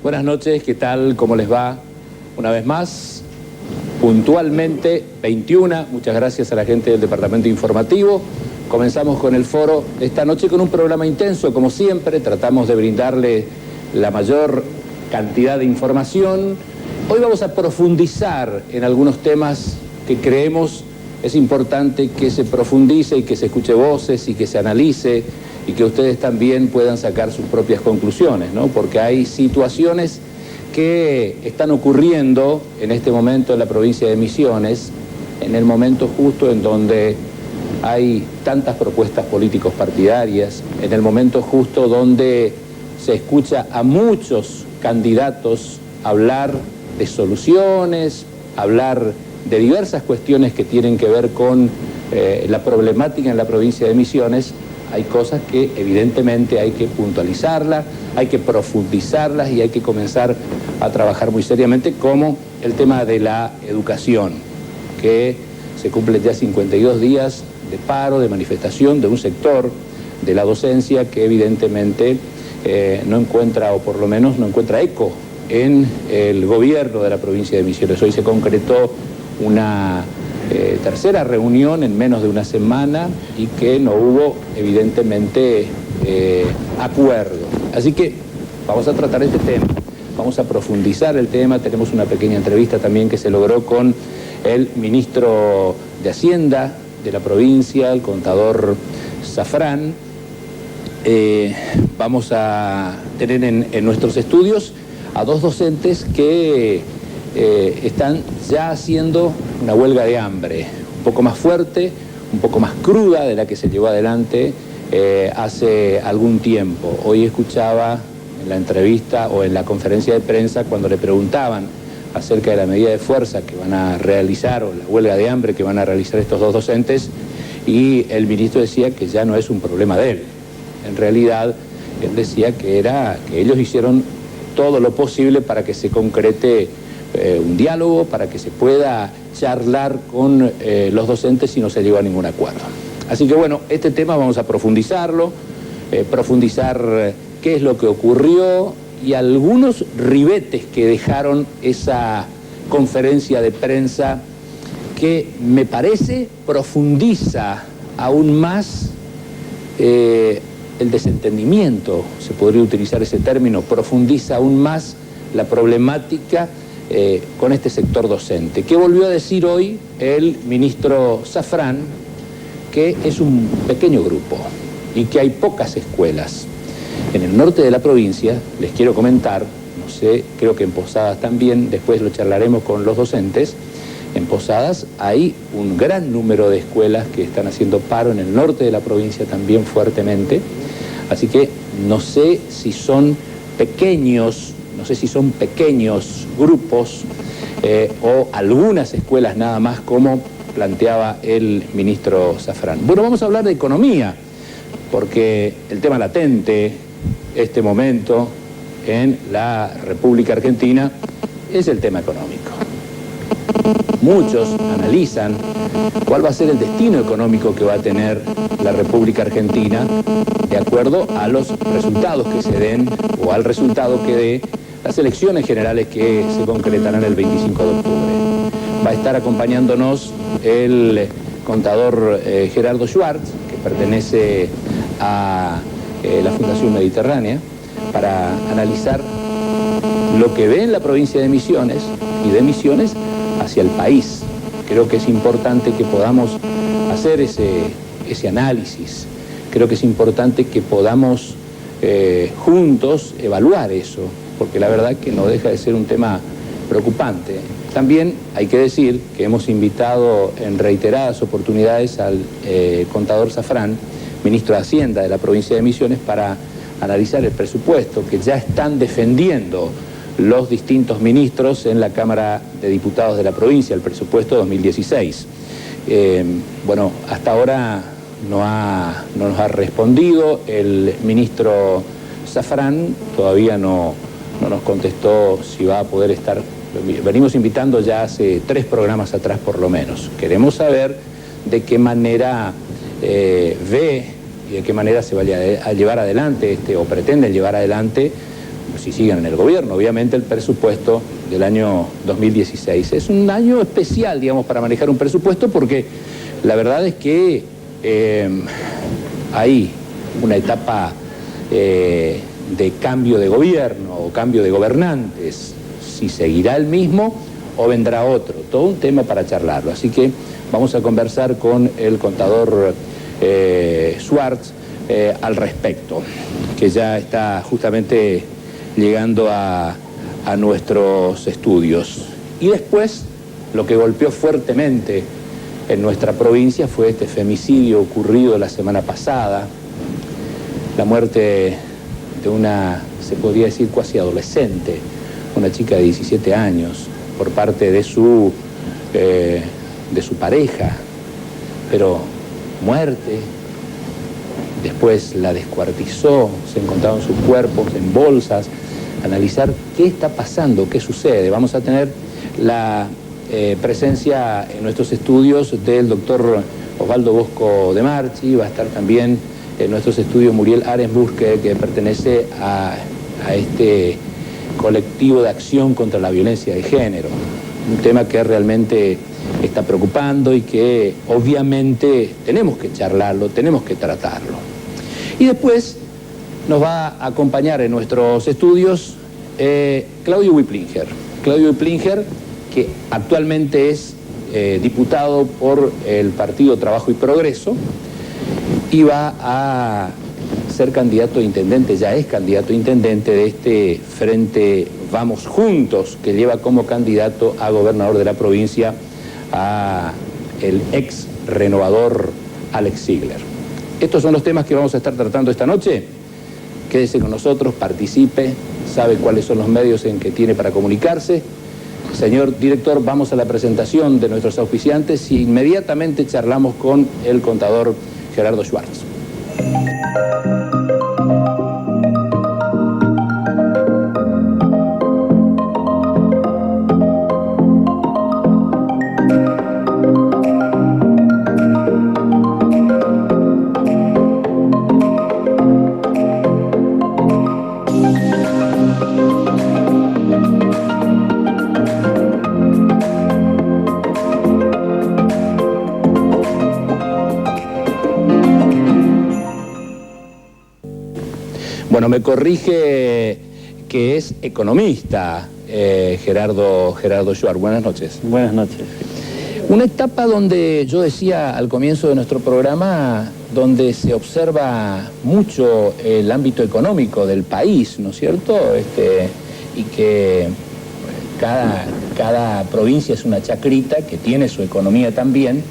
Buenas noches, ¿qué tal? ¿Cómo les va? Una vez más, puntualmente, 21. Muchas gracias a la gente del Departamento Informativo. Comenzamos con el foro esta noche con un programa intenso, como siempre. Tratamos de brindarle la mayor cantidad de información. Hoy vamos a profundizar en algunos temas que creemos es importante que se profundice y que se escuche voces y que se analice y que ustedes también puedan sacar sus propias conclusiones, ¿no? Porque hay situaciones que están ocurriendo en este momento en la provincia de Misiones, en el momento justo en donde hay tantas propuestas políticos partidarias, en el momento justo donde se escucha a muchos candidatos hablar de soluciones, hablar de diversas cuestiones que tienen que ver con la problemática en la provincia de Misiones. Hay cosas que evidentemente hay que puntualizarlas, hay que profundizarlas y hay que comenzar a trabajar muy seriamente, como el tema de la educación, que se cumplen ya 52 días de paro, de manifestación de un sector de la docencia que evidentemente no encuentra, o por lo menos no encuentra eco en el gobierno de la provincia de Misiones. Hoy se concretó una tercera reunión en menos de una semana y que no hubo evidentemente acuerdo. Así que vamos a tratar este tema, vamos a profundizar el tema. Tenemos una pequeña entrevista también que se logró con el ministro de Hacienda de la provincia, el contador Zafrán. Vamos a tener en nuestros estudios a dos docentes que están ya haciendo una huelga de hambre, un poco más fuerte, un poco más cruda de la que se llevó adelante hace algún tiempo. Hoy escuchaba en la entrevista o en la conferencia de prensa cuando le preguntaban acerca de la medida de fuerza que van a realizar, o la huelga de hambre que van a realizar estos dos docentes, y el ministro decía que ya no es un problema de él. En realidad, él decía que ellos hicieron todo lo posible para que se concrete un diálogo, para que se pueda charlar con los docentes y no se llegó a ningún acuerdo. Así que bueno, este tema vamos a profundizarlo, profundizar qué es lo que ocurrió y algunos ribetes que dejaron esa conferencia de prensa que me parece profundiza aún más el desentendimiento, se podría utilizar ese término, profundiza aún más la problemática con este sector docente. ¿Qué volvió a decir hoy el ministro Zafrán? Que es un pequeño grupo y que hay pocas escuelas. En el norte de la provincia, les quiero comentar, no sé, creo que en Posadas también, después lo charlaremos con los docentes, en Posadas hay un gran número de escuelas que están haciendo paro, en el norte de la provincia también fuertemente, así que no sé si son pequeños grupos o algunas escuelas nada más, como planteaba el ministro Zafrán. Bueno, vamos a hablar de economía, porque el tema latente este momento en la República Argentina es el tema económico. Muchos analizan cuál va a ser el destino económico que va a tener la República Argentina de acuerdo a los resultados que se den o al resultado que dé las elecciones generales que se concretarán el 25 de octubre. Va a estar acompañándonos el contador Gerardo Schwartz, que pertenece a la Fundación Mediterránea, para analizar lo que ve en la provincia de Misiones y de Misiones hacia el país. Creo que es importante que podamos hacer ese análisis. Creo que es importante que podamos juntos evaluar eso, porque la verdad que no deja de ser un tema preocupante. También hay que decir que hemos invitado en reiteradas oportunidades al contador Zafrán, ministro de Hacienda de la provincia de Misiones, para analizar el presupuesto que ya están defendiendo los distintos ministros en la Cámara de Diputados de la provincia, el presupuesto 2016. Bueno, hasta ahora no nos ha respondido el ministro Zafrán, todavía no nos contestó si va a poder estar. Venimos invitando ya hace 3 programas atrás por lo menos. Queremos saber de qué manera ve y de qué manera se va a llevar adelante o pretende llevar adelante si siguen en el gobierno, obviamente, el presupuesto del año 2016. Es un año especial, digamos, para manejar un presupuesto porque la verdad es que hay una etapa de cambio de gobierno o cambio de gobernantes, si seguirá el mismo o vendrá otro, todo un tema para charlarlo. Así que vamos a conversar con el contador Schwartz al respecto, que ya está justamente llegando a nuestros estudios. Y después, lo que golpeó fuertemente en nuestra provincia fue este femicidio ocurrido la semana pasada, la muerte de una, se podría decir, cuasi adolescente, una chica de 17 años, por parte de su pareja, pero muerte. Después la descuartizó, se encontraron sus cuerpos en bolsas, analizar qué está pasando, qué sucede. Vamos a tener la presencia en nuestros estudios del doctor Osvaldo Bosco de Marchi, va a estar también en nuestros estudios Muriel Arensburg, que pertenece a este colectivo de acción contra la violencia de género, un tema que realmente está preocupando y que obviamente tenemos que charlarlo, tenemos que tratarlo. Y después nos va a acompañar en nuestros estudios Claudio Wiplinger. Claudio Wiplinger, que actualmente es diputado por el Partido Trabajo y Progreso y va a ser candidato a intendente, ya es candidato a intendente de este Frente Vamos Juntos, que lleva como candidato a gobernador de la provincia a el ex renovador Alex Ziegler. Estos son los temas que vamos a estar tratando esta noche. Quédese con nosotros, participe, sabe cuáles son los medios en que tiene para comunicarse. Señor director, vamos a la presentación de nuestros auspiciantes y inmediatamente charlamos con el contador Gerardo Schwartz. Bueno, me corrige que es economista, Gerardo Schwartz. Buenas noches. Buenas noches. Una etapa donde yo decía al comienzo de nuestro programa, donde se observa mucho el ámbito económico del país, ¿no es cierto? Y que cada provincia es una chacrita que tiene su economía también,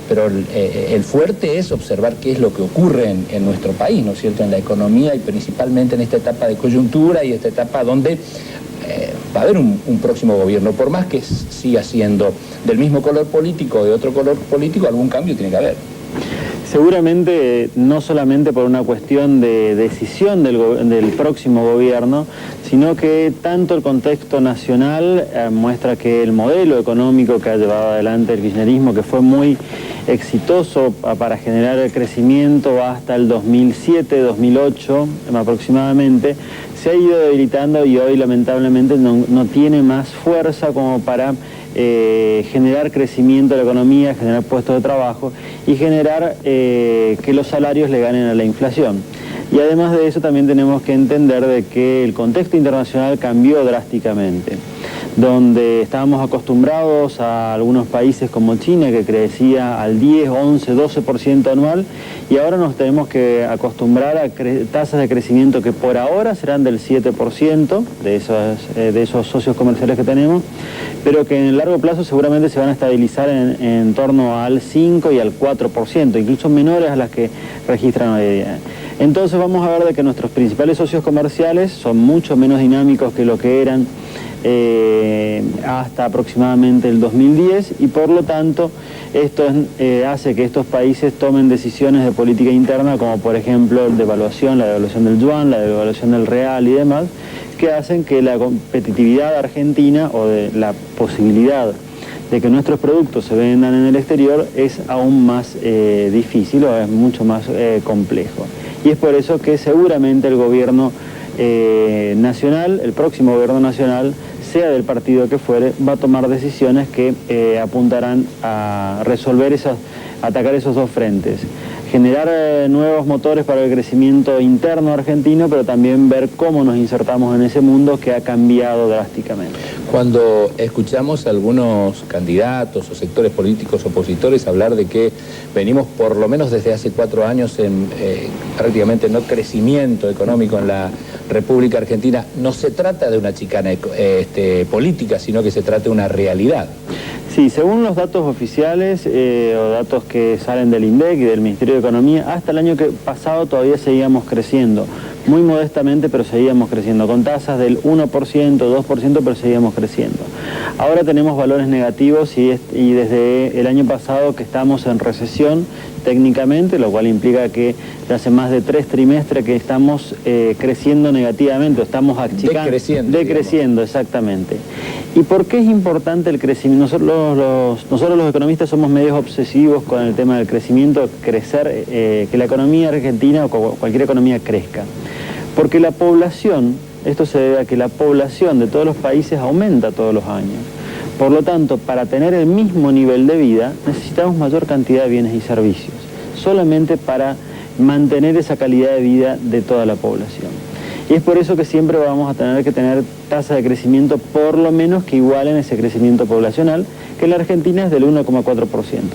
pero el fuerte es observar qué es lo que ocurre en nuestro país, ¿no es cierto?, en la economía y principalmente en esta etapa de coyuntura y esta etapa donde va a haber un próximo gobierno. Por más que siga siendo del mismo color político o de otro color político, algún cambio tiene que haber. Seguramente no solamente por una cuestión de decisión del próximo gobierno, sino que tanto el contexto nacional muestra que el modelo económico que ha llevado adelante el kirchnerismo, que fue muy exitoso para generar el crecimiento hasta el 2007, 2008 aproximadamente, se ha ido debilitando y hoy lamentablemente no tiene más fuerza como para generar crecimiento de la economía, generar puestos de trabajo y generar que los salarios le ganen a la inflación. Y además de eso también tenemos que entender de que el contexto internacional cambió drásticamente, donde estábamos acostumbrados a algunos países como China que crecía al 10, 11, 12% anual y ahora nos tenemos que acostumbrar a tasas de crecimiento que por ahora serán del 7% de esos socios comerciales que tenemos, pero que en el largo plazo seguramente se van a estabilizar en torno al 5 y al 4%, incluso menores a las que registran hoy día. Entonces vamos a ver de que nuestros principales socios comerciales son mucho menos dinámicos que lo que eran hasta aproximadamente el 2010 y por lo tanto esto hace que estos países tomen decisiones de política interna como por ejemplo la devaluación del yuan, la devaluación del real y demás, que hacen que la competitividad argentina o de la posibilidad de que nuestros productos se vendan en el exterior es aún más difícil o es mucho más complejo. Y es por eso que seguramente el gobierno nacional, el próximo gobierno nacional, sea del partido que fuere, va a tomar decisiones que apuntarán a resolver atacar esos dos frentes. Generar nuevos motores para el crecimiento interno argentino, pero también ver cómo nos insertamos en ese mundo que ha cambiado drásticamente. Cuando escuchamos a algunos candidatos o sectores políticos opositores hablar de que venimos por lo menos desde hace 4 años en prácticamente no crecimiento económico en la República Argentina, no se trata de una chicana política, sino que se trata de una realidad. Sí, según los datos oficiales o datos que salen del INDEC y del Ministerio de Economía, hasta el año pasado todavía seguíamos creciendo, muy modestamente, pero seguíamos creciendo, con tasas del 1%, 2%, pero seguíamos creciendo. Ahora tenemos valores negativos y desde el año pasado que estamos en recesión técnicamente, lo cual implica que hace más de 3 trimestres que estamos creciendo negativamente, estamos achicando, decreciendo, exactamente. ¿Y por qué es importante el crecimiento? Nosotros los economistas somos medios obsesivos con el tema del crecimiento, que la economía argentina o cualquier economía crezca. Porque la población, esto se debe a que la población de todos los países aumenta todos los años. Por lo tanto, para tener el mismo nivel de vida, necesitamos mayor cantidad de bienes y servicios, solamente para mantener esa calidad de vida de toda la población. Y es por eso que siempre vamos a tener que tener tasas de crecimiento por lo menos que igualen ese crecimiento poblacional, que en la Argentina es del 1,4%.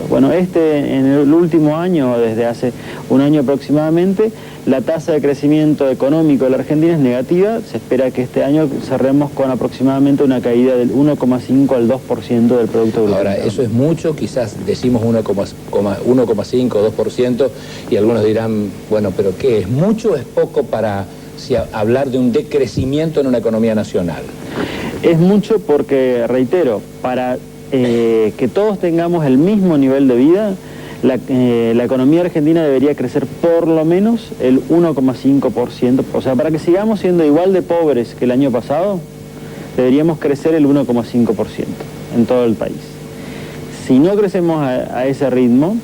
Bueno, en el último año, desde hace un año aproximadamente, la tasa de crecimiento económico de la Argentina es negativa. Se espera que este año cerremos con aproximadamente una caída del 1,5 al 2% del Producto Bruto. Ahora, eso es mucho, quizás decimos 1,5 o 2%, y algunos dirán, bueno, pero ¿qué? ¿Es mucho o es poco para hablar de un decrecimiento en una economía nacional? Es mucho porque, reitero, para que todos tengamos el mismo nivel de vida, la economía argentina debería crecer por lo menos el 1,5%. O sea, para que sigamos siendo igual de pobres que el año pasado, deberíamos crecer el 1,5% en todo el país. Si no crecemos a ese ritmo,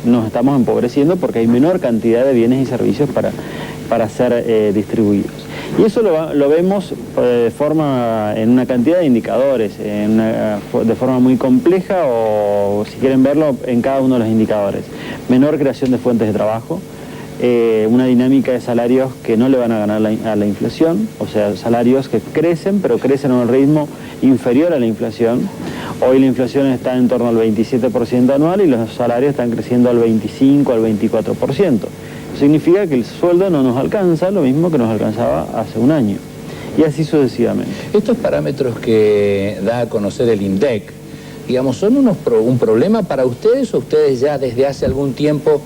nos estamos empobreciendo porque hay menor cantidad de bienes y servicios para ser distribuidos. Y eso lo vemos en una cantidad de indicadores, de forma muy compleja, o si quieren verlo en cada uno de los indicadores. Menor creación de fuentes de trabajo, una dinámica de salarios que no le van a ganar a la inflación, o sea, salarios que crecen, pero crecen a un ritmo inferior a la inflación. Hoy la inflación está en torno al 27% anual y los salarios están creciendo al 25, al 24%. Significa que el sueldo no nos alcanza lo mismo que nos alcanzaba hace un año. Y así sucesivamente. Estos parámetros que da a conocer el INDEC, digamos, ¿son un problema para ustedes o ustedes ya desde hace algún tiempo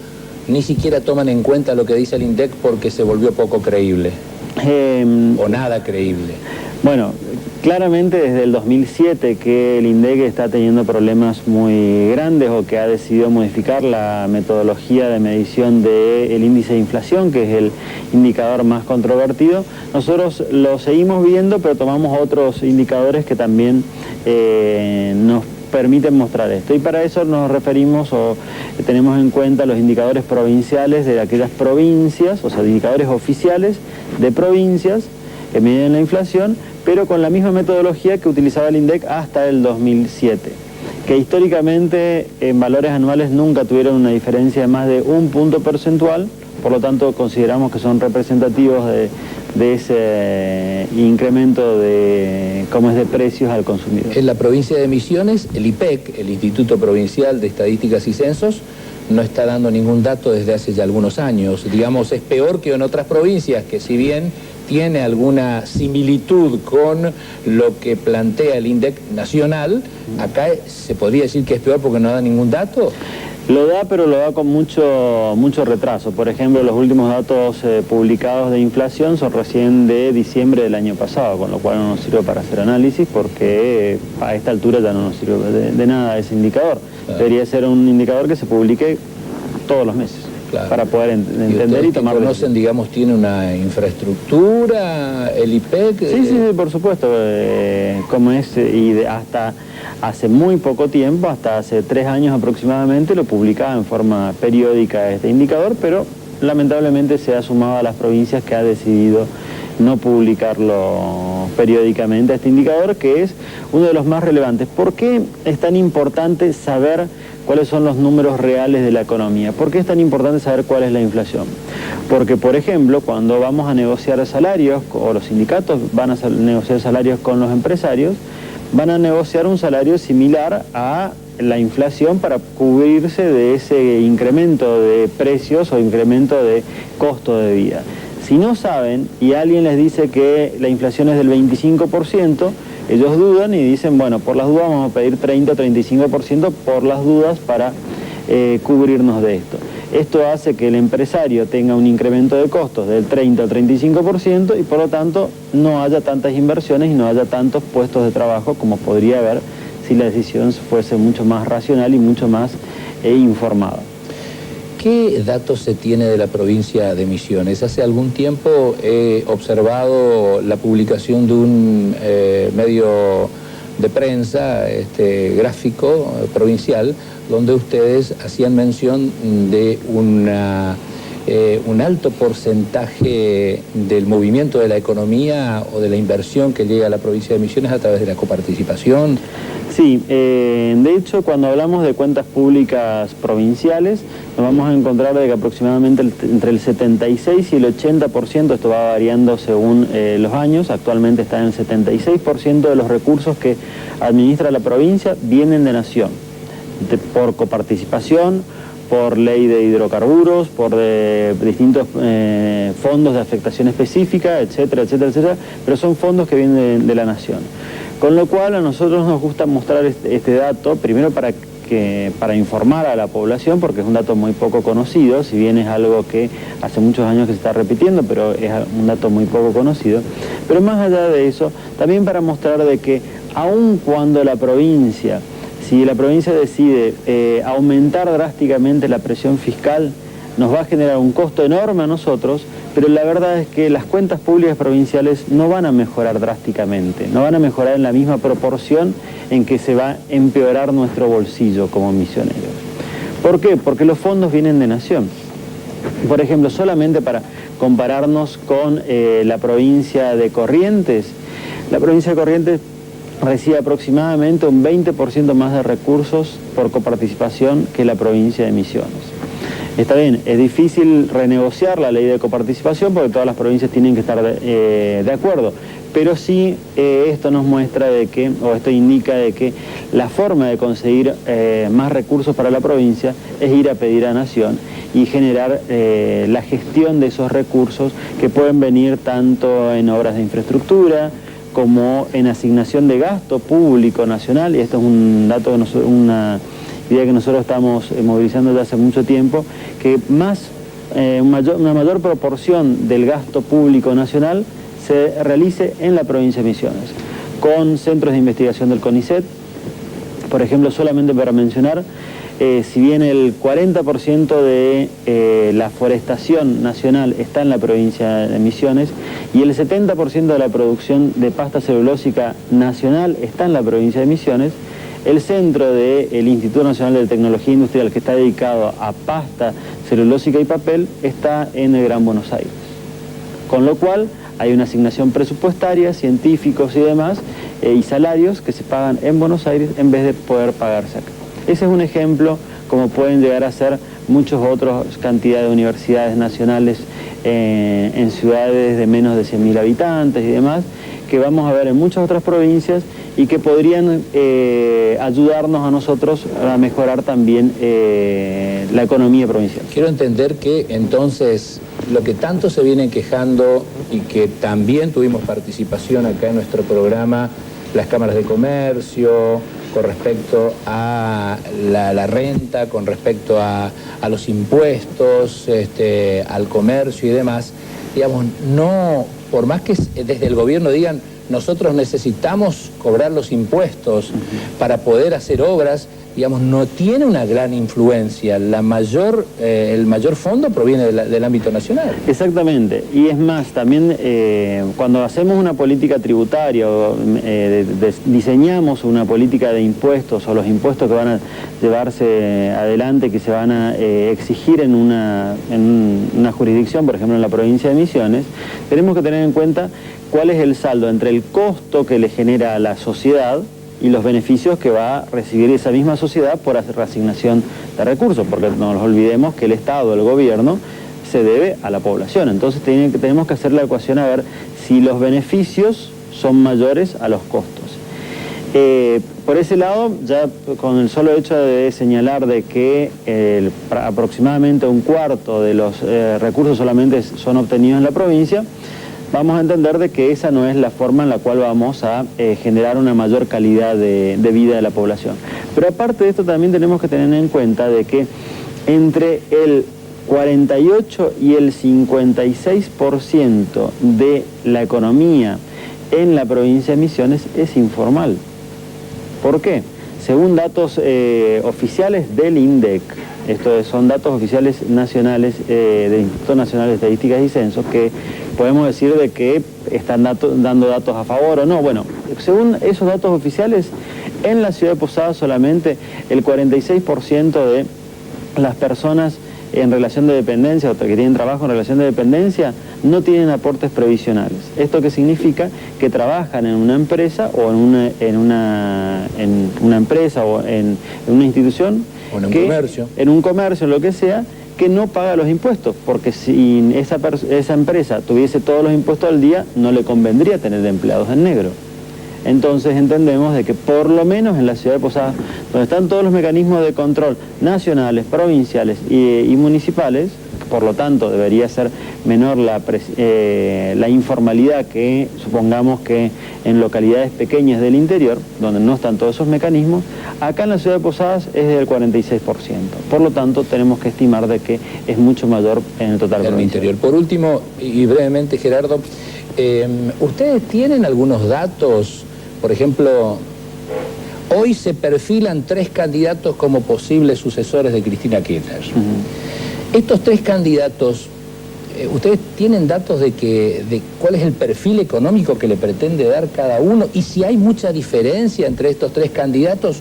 ni siquiera toman en cuenta lo que dice el INDEC porque se volvió poco creíble? ¿O nada creíble? Bueno, claramente desde el 2007 que el INDEC está teniendo problemas muy grandes, o que ha decidido modificar la metodología de medición del índice de inflación, que es el indicador más controvertido. Nosotros lo seguimos viendo, pero tomamos otros indicadores que también nos permiten mostrar esto. Y para eso nos referimos o tenemos en cuenta los indicadores provinciales de aquellas provincias, o sea, indicadores oficiales de provincias que miden la inflación, pero con la misma metodología que utilizaba el INDEC hasta el 2007, que históricamente en valores anuales nunca tuvieron una diferencia de más de 1 punto porcentual, por lo tanto consideramos que son representativos de ese incremento de precios al consumidor. En la provincia de Misiones, el IPEC, el Instituto Provincial de Estadísticas y Censos, no está dando ningún dato desde hace ya algunos años. Digamos, es peor que en otras provincias, que si bien tiene alguna similitud con lo que plantea el INDEC nacional, acá se podría decir que es peor porque no da ningún dato. Lo da, pero lo da con mucho retraso. Por ejemplo, los últimos datos publicados de inflación son recién de diciembre del año pasado, con lo cual no nos sirve para hacer análisis, porque a esta altura ya no nos sirve de nada ese indicador. Claro. Debería ser un indicador que se publique todos los meses. Claro. Para poder entender y tomar decisiones. ¿Conocen, digamos, tiene una infraestructura, el IPEC? Sí, por supuesto. Como es, hasta hace muy poco tiempo, hasta hace 3 años aproximadamente, lo publicaba en forma periódica este indicador, pero lamentablemente se ha sumado a las provincias que ha decidido no publicarlo periódicamente, este indicador que es uno de los más relevantes. ¿Por qué es tan importante saber cuáles son los números reales de la economía? ¿Por qué es tan importante saber cuál es la inflación? Porque, por ejemplo, cuando vamos a negociar salarios, o los sindicatos van a negociar salarios con los empresarios, van a negociar un salario similar a la inflación para cubrirse de ese incremento de precios o incremento de costo de vida. Si no saben y alguien les dice que la inflación es del 25%, ellos dudan y dicen, bueno, por las dudas vamos a pedir 30 o 35% por las dudas para cubrirnos de esto. Esto hace que el empresario tenga un incremento de costos del 30 al 35% y por lo tanto no haya tantas inversiones y no haya tantos puestos de trabajo como podría haber si la decisión fuese mucho más racional y mucho más informada. ¿Qué datos se tiene de la provincia de Misiones? Hace algún tiempo he observado la publicación de un medio de prensa gráfico provincial, donde ustedes hacían mención de un alto porcentaje del movimiento de la economía o de la inversión que llega a la provincia de Misiones a través de la coparticipación. Sí, de hecho, cuando hablamos de cuentas públicas provinciales, nos vamos a encontrar de que aproximadamente entre el 76 y el 80%, esto va variando según los años, actualmente está en el 76% de los recursos que administra la provincia vienen de Nación, por coparticipación, por ley de hidrocarburos, por distintos fondos de afectación específica, etcétera, etcétera, etcétera, pero son fondos que vienen de la Nación. Con lo cual a nosotros nos gusta mostrar este dato, primero para informar a la población, porque es un dato muy poco conocido, si bien es algo que hace muchos años que se está repitiendo, pero es un dato muy poco conocido. Pero más allá de eso, también para mostrar de que aun cuando la provincia, si la provincia decide aumentar drásticamente la presión fiscal, nos va a generar un costo enorme a nosotros, pero la verdad es que las cuentas públicas provinciales no van a mejorar drásticamente, no van a mejorar en la misma proporción en que se va a empeorar nuestro bolsillo como misioneros. ¿Por qué? Porque los fondos vienen de Nación. Por ejemplo, solamente para compararnos con la provincia de Corrientes, la provincia de Corrientes recibe aproximadamente un 20% más de recursos por coparticipación que la provincia de Misiones. Está bien, es difícil renegociar la ley de coparticipación porque todas las provincias tienen que estar de acuerdo, pero sí esto nos muestra de que, o esto indica de que la forma de conseguir más recursos para la provincia es ir a pedir a Nación y generar la gestión de esos recursos que pueden venir tanto en obras de infraestructura como en asignación de gasto público nacional, y esto es un dato, una idea que nosotros estamos movilizando desde hace mucho tiempo, que una mayor proporción del gasto público nacional se realice en la provincia de Misiones, con centros de investigación del CONICET, por ejemplo, solamente para mencionar, si bien el 40% de la forestación nacional está en la provincia de Misiones y el 70% de la producción de pasta celulósica nacional está en la provincia de Misiones, el centro del Instituto Nacional de Tecnología Industrial, que está dedicado a pasta celulósica y papel, está en el Gran Buenos Aires. Con lo cual hay una asignación presupuestaria, científicos y demás, y salarios que se pagan en Buenos Aires en vez de poder pagarse acá. Ese es un ejemplo, como pueden llegar a ser muchas otras cantidades de universidades nacionales en ciudades de menos de 100.000 habitantes y demás, que vamos a ver en muchas otras provincias y que podrían ayudarnos a nosotros a mejorar también la economía provincial. Quiero entender que entonces lo que tanto se vienen quejando y que también tuvimos participación acá en nuestro programa, las cámaras de comercio, con respecto a la renta, con respecto a los impuestos, al comercio y demás, digamos, no, por más que desde el gobierno digan nosotros necesitamos cobrar los impuestos para poder hacer obras, digamos, no tiene una gran influencia. El mayor fondo proviene del ámbito nacional. Exactamente. Y es más, también cuando hacemos una política tributaria o diseñamos una política de impuestos o los impuestos que van a llevarse adelante, que se van a exigir en una jurisdicción, por ejemplo en la provincia de Misiones, tenemos que tener en cuenta cuál es el saldo entre el costo que le genera a la sociedad y los beneficios que va a recibir esa misma sociedad por hacer reasignación de recursos, porque no nos olvidemos que el Estado, el gobierno, se debe a la población. Entonces tenemos que hacer la ecuación a ver si los beneficios son mayores a los costos. Por ese lado, ya con el solo hecho de señalar de que aproximadamente un cuarto de los recursos solamente son obtenidos en la provincia, vamos a entender de que esa no es la forma en la cual vamos a generar una mayor calidad de vida de la población. Pero aparte de esto también tenemos que tener en cuenta de que entre el 48 y el 56% de la economía en la provincia de Misiones es informal. ¿Por qué? Según datos oficiales del INDEC, estos son datos oficiales nacionales del Instituto Nacional de Estadísticas y Censos, que podemos decir de que están dando datos a favor o no. Bueno, según esos datos oficiales, en la ciudad de Posadas solamente el 46% de las personas en relación de dependencia, o que tienen trabajo en relación de dependencia, no tienen aportes previsionales. ¿Esto qué significa? Que trabajan en una empresa o en una empresa o en una institución, o en un comercio. En un comercio, lo que sea, que no paga los impuestos, porque si esa empresa tuviese todos los impuestos al día, no le convendría tener empleados en negro. Entonces entendemos de que por lo menos en la ciudad de Posadas, donde están todos los mecanismos de control nacionales, provinciales y municipales, por lo tanto debería ser menor la informalidad que supongamos que en localidades pequeñas del interior, donde no están todos esos mecanismos, acá en la ciudad de Posadas es del 46%. Por lo tanto tenemos que estimar de que es mucho mayor en el total provincial. Interior. Por último, y brevemente, Gerardo, ¿ustedes tienen algunos datos? Por ejemplo, hoy se perfilan 3 candidatos como posibles sucesores de Cristina Kirchner. Estos 3 candidatos, ¿ustedes tienen datos de cuál es el perfil económico que le pretende dar cada uno? Y si hay mucha diferencia entre estos 3 candidatos,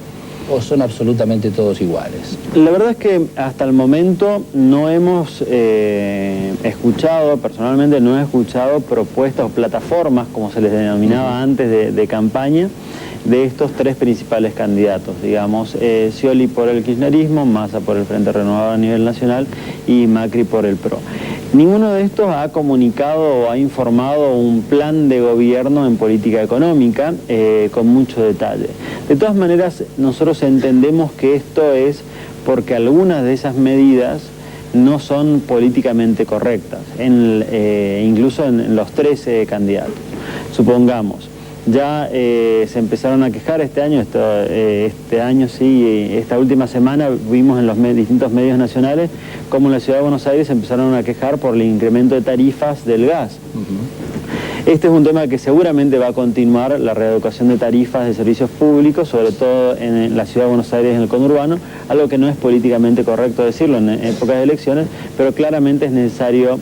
¿o son absolutamente todos iguales? La verdad es que hasta el momento no hemos escuchado, personalmente no he escuchado propuestas o plataformas, como se les denominaba antes de campaña, de estos 3 principales candidatos, digamos, Scioli por el kirchnerismo, Massa por el Frente Renovado a nivel nacional y Macri por el PRO. Ninguno de estos ha comunicado o ha informado un plan de gobierno en política económica con mucho detalle. De todas maneras, nosotros entendemos que esto es porque algunas de esas medidas no son políticamente correctas, incluso en los 13 candidatos. Supongamos, ya se empezaron a quejar este año sí, esta última semana vimos en los distintos medios nacionales como en la ciudad de Buenos Aires se empezaron a quejar por el incremento de tarifas del gas. Este es un tema que seguramente va a continuar, la reeducación de tarifas de servicios públicos, sobre todo en la ciudad de Buenos Aires, en el conurbano, algo que no es políticamente correcto decirlo en épocas de elecciones, pero claramente es necesario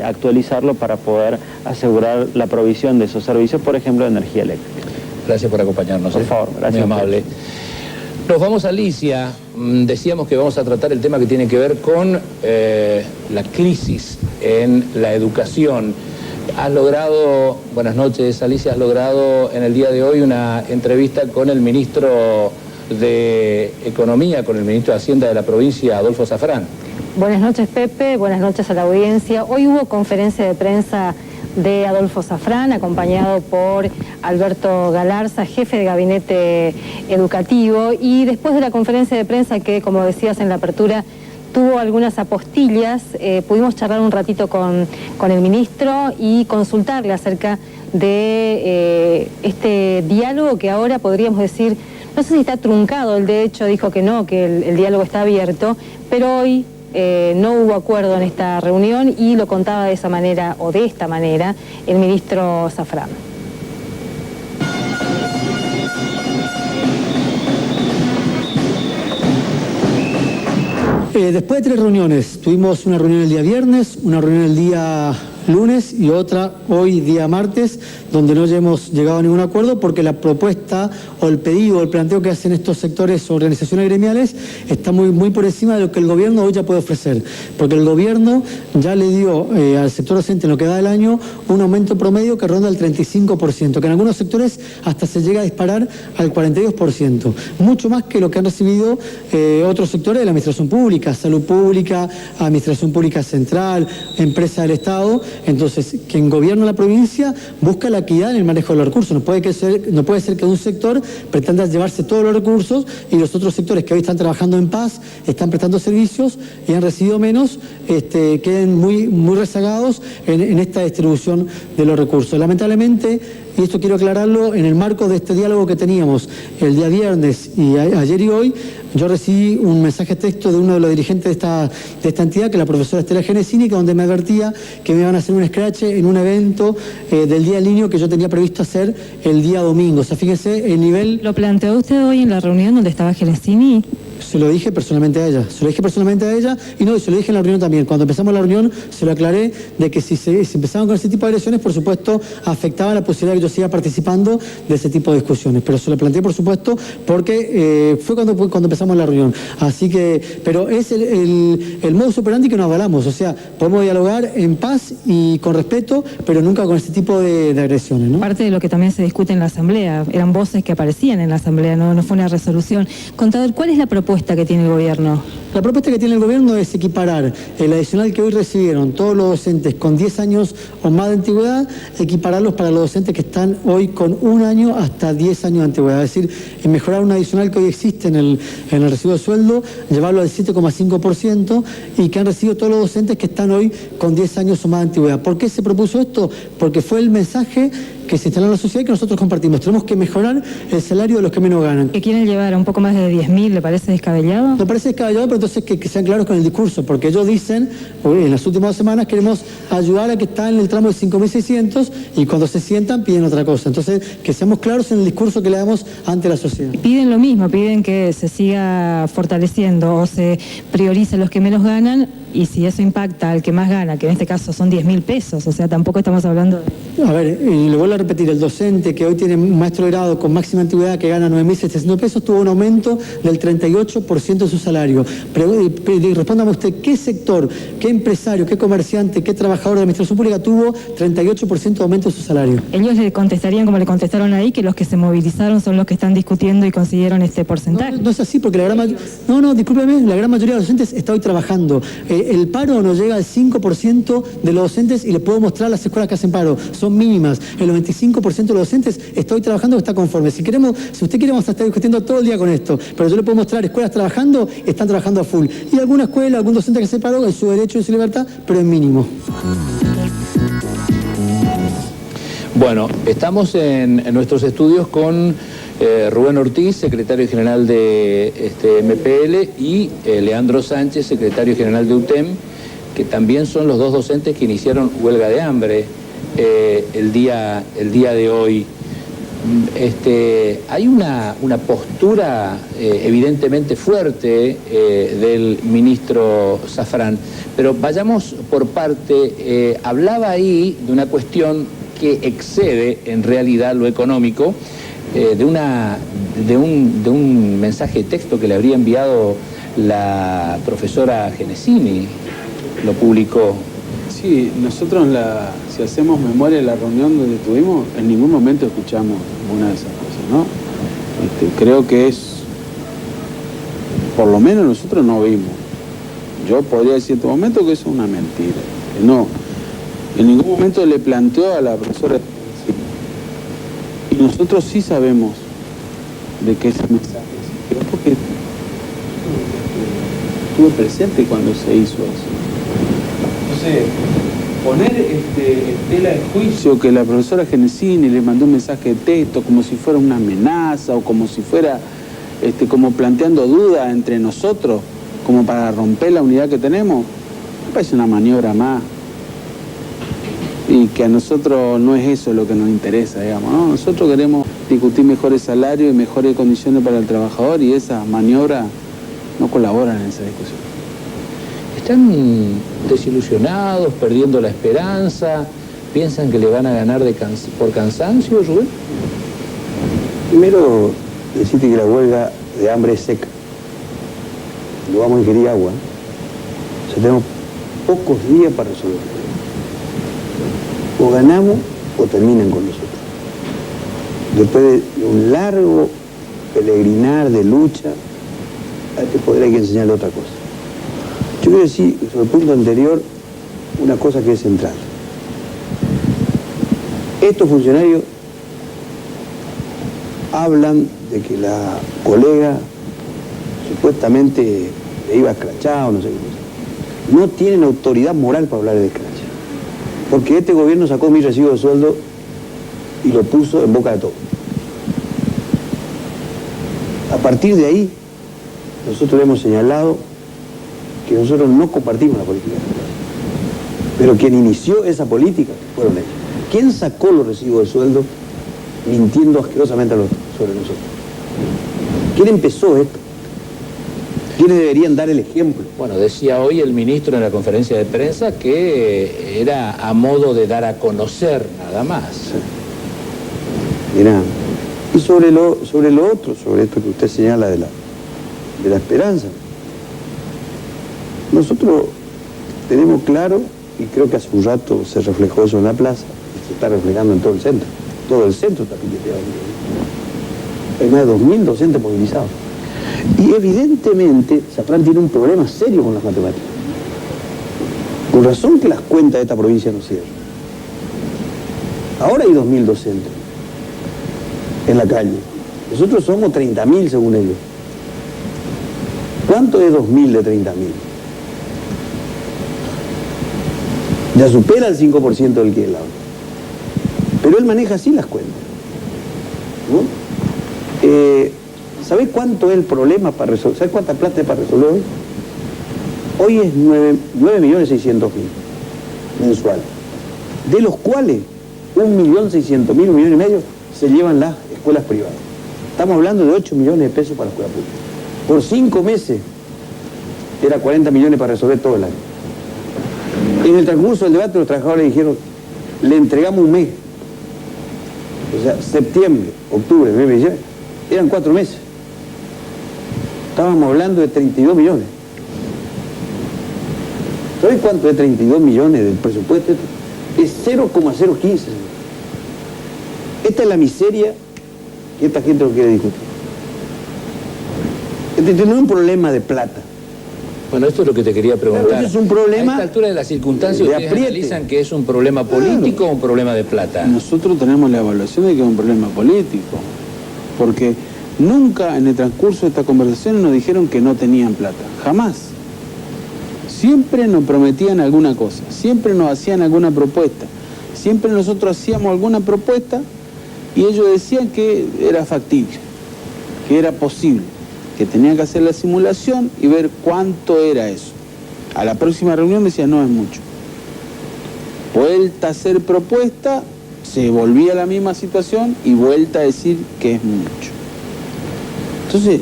actualizarlo para poder asegurar la provisión de esos servicios, por ejemplo, de energía eléctrica. Gracias por acompañarnos. Por favor, gracias. Muy amable. Nos vamos a Alicia. Decíamos que vamos a tratar el tema que tiene que ver con la crisis en la educación. Has logrado, buenas noches Alicia, has logrado en el día de hoy una entrevista con el ministro de Economía, con el ministro de Hacienda de la provincia, Adolfo Safrán. Buenas noches Pepe, buenas noches a la audiencia. Hoy hubo conferencia de prensa de Adolfo Safrán, acompañado por Alberto Galarza, jefe de gabinete educativo, y después de la conferencia de prensa que, como decías en la apertura, tuvo algunas apostillas, pudimos charlar un ratito con el ministro y consultarle acerca de este diálogo que ahora podríamos decir, no sé si está truncado, él de hecho dijo que no, que el diálogo está abierto, pero hoy no hubo acuerdo en esta reunión y lo contaba de esa manera o de esta manera el ministro Safrán. Después de 3 reuniones, tuvimos una reunión el día viernes, una reunión el día lunes y otra hoy, día martes, donde no hemos llegado a ningún acuerdo porque la propuesta o el pedido o el planteo que hacen estos sectores o organizaciones gremiales está muy por encima de lo que el gobierno hoy ya puede ofrecer. Porque el gobierno ya le dio al sector docente en lo que da del año un aumento promedio que ronda el 35%, que en algunos sectores hasta se llega a disparar al 42%. Mucho más que lo que han recibido otros sectores de la administración pública, salud pública, administración pública central, empresa del Estado. Entonces, quien gobierna la provincia busca la equidad en el manejo de los recursos. No puede ser que un sector pretenda llevarse todos los recursos y los otros sectores que hoy están trabajando en paz, están prestando servicios y han recibido menos, queden muy rezagados en esta distribución de los recursos. Lamentablemente, y esto quiero aclararlo, en el marco de este diálogo que teníamos el día viernes y ayer y hoy, yo recibí un mensaje de texto de uno de los dirigentes de esta entidad, que es la profesora Estela Genesini, donde me advertía que me iban a hacer un scratch en un evento del Día del Niño que yo tenía previsto hacer el día domingo. O sea, fíjense el nivel... ¿Lo planteó usted hoy en la reunión donde estaba Genesini? Se lo dije personalmente a ella, y no, y se lo dije en la reunión también. Cuando empezamos la reunión se lo aclaré de que si empezaban con ese tipo de agresiones, por supuesto, afectaba la posibilidad de que yo siga participando de ese tipo de discusiones. Pero se lo planteé, por supuesto, porque fue cuando empezamos la reunión. Así que, pero es el modus operandi que nos avalamos, o sea, podemos dialogar en paz y con respeto, pero nunca con este tipo de agresiones, ¿no? Parte de lo que también se discute en la Asamblea, eran voces que aparecían en la Asamblea, no fue una resolución. Contador, ¿cuál es la propuesta que tiene el gobierno? La propuesta que tiene el gobierno es equiparar el adicional que hoy recibieron todos los docentes con 10 años o más de antigüedad, equipararlos para los docentes que están hoy con 1 año hasta 10 años de antigüedad. Es decir, mejorar un adicional que hoy existe en el recibo de sueldo, llevarlo al 7,5% y que han recibido todos los docentes que están hoy con 10 años o más de antigüedad. ¿Por qué se propuso esto? Porque fue el mensaje que se instaló en la sociedad y que nosotros compartimos. Tenemos que mejorar el salario de los que menos ganan. ¿Que quieren llevar a un poco más de 10.000? ¿Le parece descabellado? Me parece descabellado, pero entonces que sean claros con el discurso, porque ellos dicen, en las últimas 2 semanas queremos ayudar a que está en el tramo de 5.600 y cuando se sientan piden otra cosa. Entonces, que seamos claros en el discurso que le damos ante la sociedad. Piden lo mismo, piden que se siga fortaleciendo o se priorice los que menos ganan, y si eso impacta al que más gana, que en este caso son 10.000 pesos, o sea, tampoco estamos hablando de... A ver, y le vuelvo a repetir, el docente que hoy tiene un maestro de grado con máxima antigüedad que gana 9.700 pesos tuvo un aumento del 38% de su salario. Respóndame usted, ¿qué sector, qué empresario, qué comerciante, qué trabajador de la administración pública tuvo 38% de aumento de su salario? Ellos le contestarían como le contestaron ahí, que los que se movilizaron son los que están discutiendo y consiguieron este porcentaje. No es así, porque la gran mayoría... No, discúlpeme, la gran mayoría de los docentes está hoy trabajando. El paro no llega al 5% de los docentes y les puedo mostrar las escuelas que hacen paro. Son mínimas. El 95% de los docentes está hoy trabajando o está conforme. Si usted quiere, vamos a estar discutiendo todo el día con esto. Pero yo le puedo mostrar escuelas trabajando, están trabajando a full. Y alguna escuela, algún docente que se paró, es su derecho y su libertad, pero es mínimo. Bueno, estamos en nuestros estudios con Rubén Ortiz, secretario general de MPL, y Leandro Sánchez, secretario general de UTEM, que también son los 2 docentes que iniciaron huelga de hambre el día de hoy. Hay una postura evidentemente fuerte del ministro Safrán, pero vayamos por parte. Hablaba ahí de una cuestión que excede en realidad lo económico, de un mensaje de texto que le habría enviado la profesora Genesini. Lo publicó. Sí, nosotros si hacemos memoria de la reunión donde estuvimos, en ningún momento escuchamos ninguna de esas cosas, ¿no? Creo que por lo menos nosotros no vimos. Yo podría decir en este momento que eso es una mentira, que no. En ningún momento le planteó a la profesora. Y nosotros sí sabemos de qué ese mensaje existió, porque estuve presente cuando se hizo eso. Entonces, poner tela de juicio que la profesora Genesini le mandó un mensaje de texto como si fuera una amenaza o como si fuera como planteando dudas entre nosotros, como para romper la unidad que tenemos, me parece una maniobra más. Y que a nosotros no es eso lo que nos interesa, digamos, ¿no? Nosotros queremos discutir mejores salarios y mejores condiciones para el trabajador, y esas maniobras no colaboran en esa discusión. ¿Están desilusionados, perdiendo la esperanza? ¿Piensan que le van a ganar por cansancio, Rubén? Primero, decirte que la huelga de hambre es seca. No vamos a ingerir agua. O sea, tenemos pocos días para resolver. O ganamos o terminan con nosotros. Después de un largo peregrinar de lucha, a este poder hay que enseñarle otra cosa. Yo quiero decir, sobre el punto anterior, una cosa que es central. Estos funcionarios hablan de que la colega supuestamente le iba a escrachar o no sé qué cosa. No tienen autoridad moral para hablar de escracha. Porque este gobierno sacó mi recibo de sueldo y lo puso en boca de todos. A partir de ahí, nosotros hemos señalado que nosotros no compartimos la política de escracha. Pero quien inició esa política fueron ellos. ¿Quién sacó los recibos de sueldo mintiendo asquerosamente sobre nosotros? ¿Quién empezó esto? ¿Quiénes deberían dar el ejemplo? Bueno, decía hoy el ministro en la conferencia de prensa que era a modo de dar a conocer nada más. Sí. Mirá, y sobre lo otro, sobre esto que usted señala de la esperanza, nosotros tenemos claro, y creo que hace un rato se reflejó eso en la plaza, y se está reflejando en todo el centro. Todo el centro está piqueteado. Hay más de 2.000 docentes movilizados. Y evidentemente, Zafrán tiene un problema serio con las matemáticas. Con razón que las cuentas de esta provincia no cierran. Ahora hay 2.000 docentes en la calle. Nosotros somos 30.000 según ellos. ¿Cuánto es 2.000 de 30.000? Ya supera el 5% del que es la otra. Pero él maneja así las cuentas, ¿no? ¿Sabés cuánto es el problema para resolver? ¿Sabés cuánta plata es para resolver hoy? Hoy es 9.600.000 mensual, de los cuales 1.600.000, 1,5 millones se llevan las escuelas privadas. Estamos hablando de 8 millones de pesos para la escuela pública. Por 5 meses era 40 millones para resolver todo el año. En el transcurso del debate los trabajadores dijeron, le entregamos un mes. O sea, septiembre, octubre, noviembre, eran 4 meses. Estábamos hablando de 32 millones. ¿Sabes cuánto es 32 millones del presupuesto? Es 0,015. Esta es la miseria que esta gente no quiere discutir. Este no es un problema de plata. Bueno, esto es lo que te quería preguntar. Claro, es un problema a esta altura de las circunstancias, ¿ustedes analizan que es un problema político o un problema de plata? Nosotros tenemos la evaluación de que es un problema político, porque nunca en el transcurso de esta conversación nos dijeron que no tenían plata, jamás. Siempre nos prometían alguna cosa, siempre nos hacían alguna propuesta, siempre nosotros hacíamos alguna propuesta y ellos decían que era factible, que era posible, que tenían que hacer la simulación y ver cuánto era eso. A la próxima reunión decían, no es mucho. Vuelta a hacer propuesta, se volvía a la misma situación y vuelta a decir que es mucho. Entonces,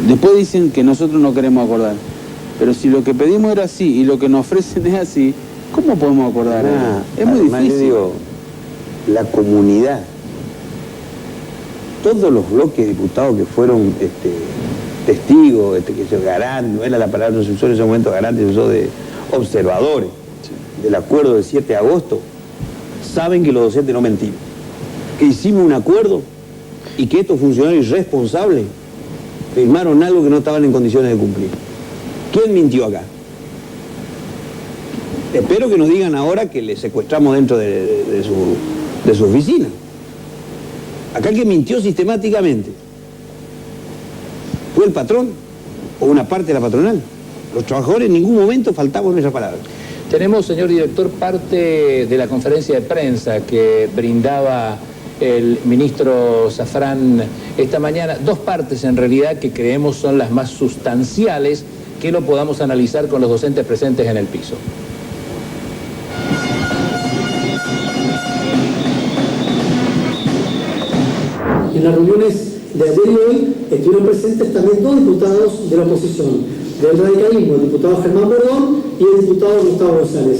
después dicen que nosotros no queremos acordar. Pero si lo que pedimos era así y lo que nos ofrecen es así, ¿cómo podemos acordar? Es muy difícil. Digo, la comunidad, todos los bloques de diputados que fueron testigos, que se garantes, no era la palabra se usó en ese momento garantes, se usó de observadores del acuerdo del 7 de agosto, saben que los docentes no mentimos, que hicimos un acuerdo y que estos funcionarios responsables firmaron algo que no estaban en condiciones de cumplir. ¿Quién mintió acá? Espero que nos digan ahora que le secuestramos dentro de su oficina. Acá que mintió sistemáticamente ¿fue el patrón o una parte de la patronal? Los trabajadores en ningún momento faltamos en esa palabra. Tenemos, señor director, parte de la conferencia de prensa que brindaba el ministro Zafrán esta mañana. Dos partes en realidad que creemos son las más sustanciales, que lo podamos analizar con los docentes presentes en el piso. En las reuniones de ayer y hoy estuvieron presentes también 2 diputados de la oposición. del radicalismo, el diputado Germán Bordón y el diputado Gustavo González.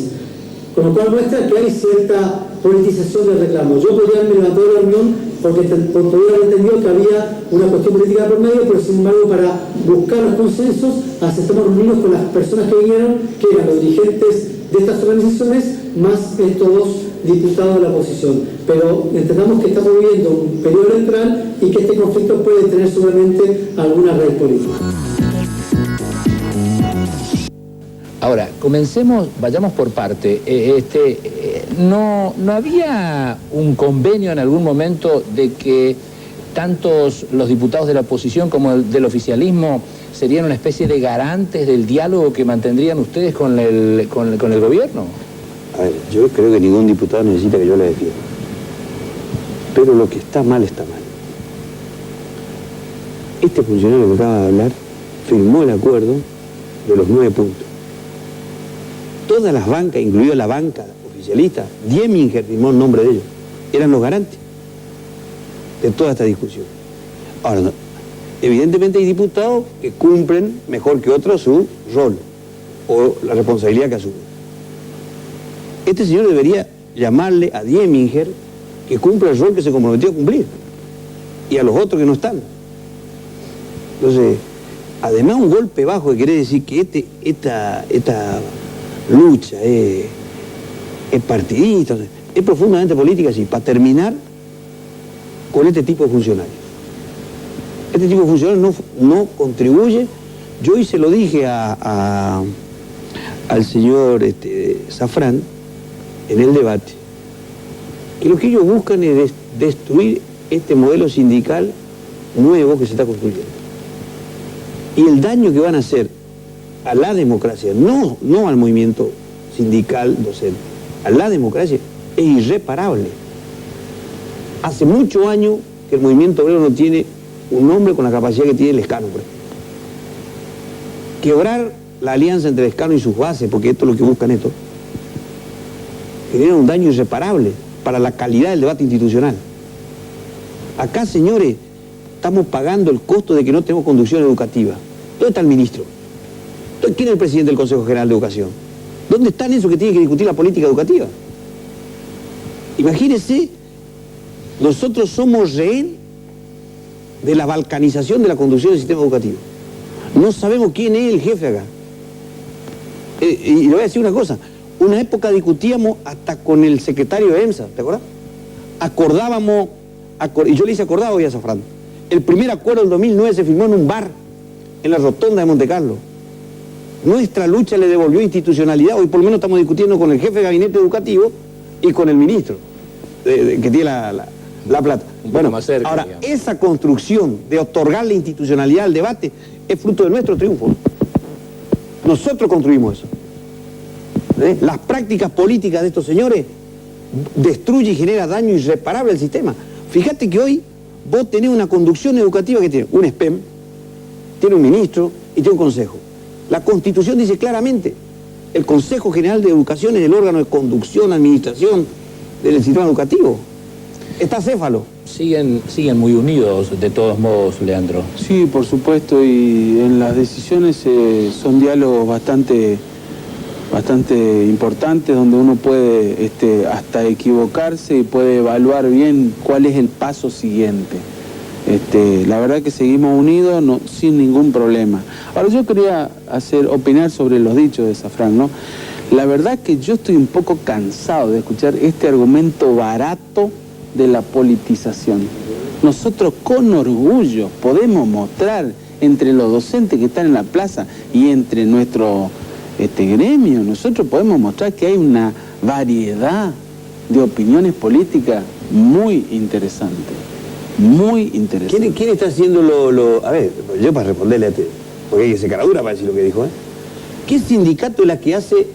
Con lo cual muestra que hay cierta politización del reclamo. Yo podría haberme levantado de la reunión porque podría haber entendido que había una cuestión política por medio, pero sin embargo para buscar los consensos aceptamos reunirnos con las personas que vinieron, que eran los dirigentes de estas organizaciones, más estos dos diputados de la oposición. Pero entendamos que estamos viviendo un periodo electoral y que este conflicto puede tener seguramente alguna red política. Ahora, comencemos, vayamos por parte. ¿No había un convenio en algún momento de que tantos los diputados de la oposición como del oficialismo serían una especie de garantes del diálogo que mantendrían ustedes con el gobierno? A ver, yo creo que ningún diputado necesita que yo le defienda. Pero lo que está mal, está mal. Este funcionario que acaba de hablar firmó el acuerdo de los 9 puntos. Todas las bancas, incluida la banca oficialista, Dieminger firmó el nombre de ellos. Eran los garantes de toda esta discusión. Ahora, no, evidentemente hay diputados que cumplen mejor que otros su rol o la responsabilidad que asumen. Este señor debería llamarle a Dieminger que cumpla el rol que se comprometió a cumplir y a los otros que no están. Entonces, además un golpe bajo que quiere decir que esta lucha es partidista, es profundamente política, sí, para terminar con este tipo de funcionarios. Este tipo de funcionarios no contribuye. Yo hoy se lo dije al señor Zafrán en el debate, que lo que ellos buscan es destruir este modelo sindical nuevo que se está construyendo. Y el daño que van a hacer a la democracia, no al movimiento sindical docente, a la democracia, es irreparable. Hace muchos años que el movimiento obrero no tiene un hombre con la capacidad que tiene el Lescano. Quebrar la alianza entre el Lescano y sus bases, porque esto es lo que buscan estos, genera un daño irreparable para la calidad del debate institucional. Acá, señores, estamos pagando el costo de que no tenemos conducción educativa. ¿Dónde está el ministro? ¿Quién es el presidente del Consejo General de Educación? ¿Dónde están esos que tienen que discutir la política educativa? Imagínense, nosotros somos rehén de la balcanización de la conducción del sistema educativo. No sabemos quién es el jefe acá. Y le voy a decir una cosa. Una época discutíamos hasta con el secretario de EMSA, ¿te acuerdas? Acordábamos, y yo le hice acordado hoy a Zafrán. El primer acuerdo del 2009 se firmó en un bar, en la rotonda de Monte Carlo. Nuestra lucha le devolvió institucionalidad. Hoy por lo menos estamos discutiendo con el jefe de gabinete educativo y con el ministro, que tiene la plata. Bueno, más cerca, ahora, digamos. Esa construcción de otorgarle institucionalidad al debate es fruto de nuestro triunfo. Nosotros construimos eso. Las prácticas políticas de estos señores destruye y genera daño irreparable al sistema. Fíjate que hoy vos tenés una conducción educativa que tiene un SPEM, tiene un ministro y tiene un consejo. La Constitución dice claramente, el Consejo General de Educación es el órgano de conducción, administración del sistema educativo. Está acéfalo. Siguen muy unidos de todos modos, Leandro. Sí, por supuesto, y en las decisiones son diálogos bastante importantes, donde uno puede hasta equivocarse y puede evaluar bien cuál es el paso siguiente. La verdad que seguimos unidos sin ningún problema. Ahora yo quería opinar sobre los dichos de Zafrán, ¿no? La verdad que yo estoy un poco cansado de escuchar este argumento barato de la politización. Nosotros con orgullo podemos mostrar entre los docentes que están en la plaza y entre nuestro gremio, nosotros podemos mostrar que hay una variedad de opiniones políticas muy interesante. Muy interesante. ¿Quién está haciendo lo...? A ver, yo para responderle a este, porque hay que ser cara dura para decir lo que dijo, ¿Qué sindicato es la que hace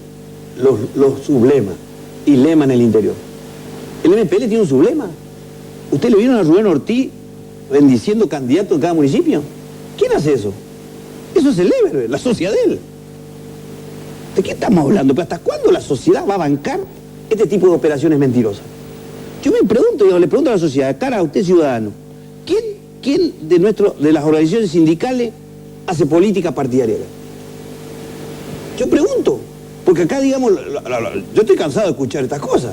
los sublemas y lemas en el interior? ¿El MPL tiene un sublema? ¿Usted le vieron a Rubén Ortiz bendiciendo candidatos en cada municipio? ¿Quién hace eso? Eso es el Lever, la sociedad de él. ¿De qué estamos hablando? ¿Pero hasta cuándo la sociedad va a bancar este tipo de operaciones mentirosas? Yo me pregunto, le pregunto a la sociedad, de cara a usted ciudadano, ¿quién de las organizaciones sindicales hace política partidaria? Yo pregunto, porque acá, digamos, yo estoy cansado de escuchar estas cosas.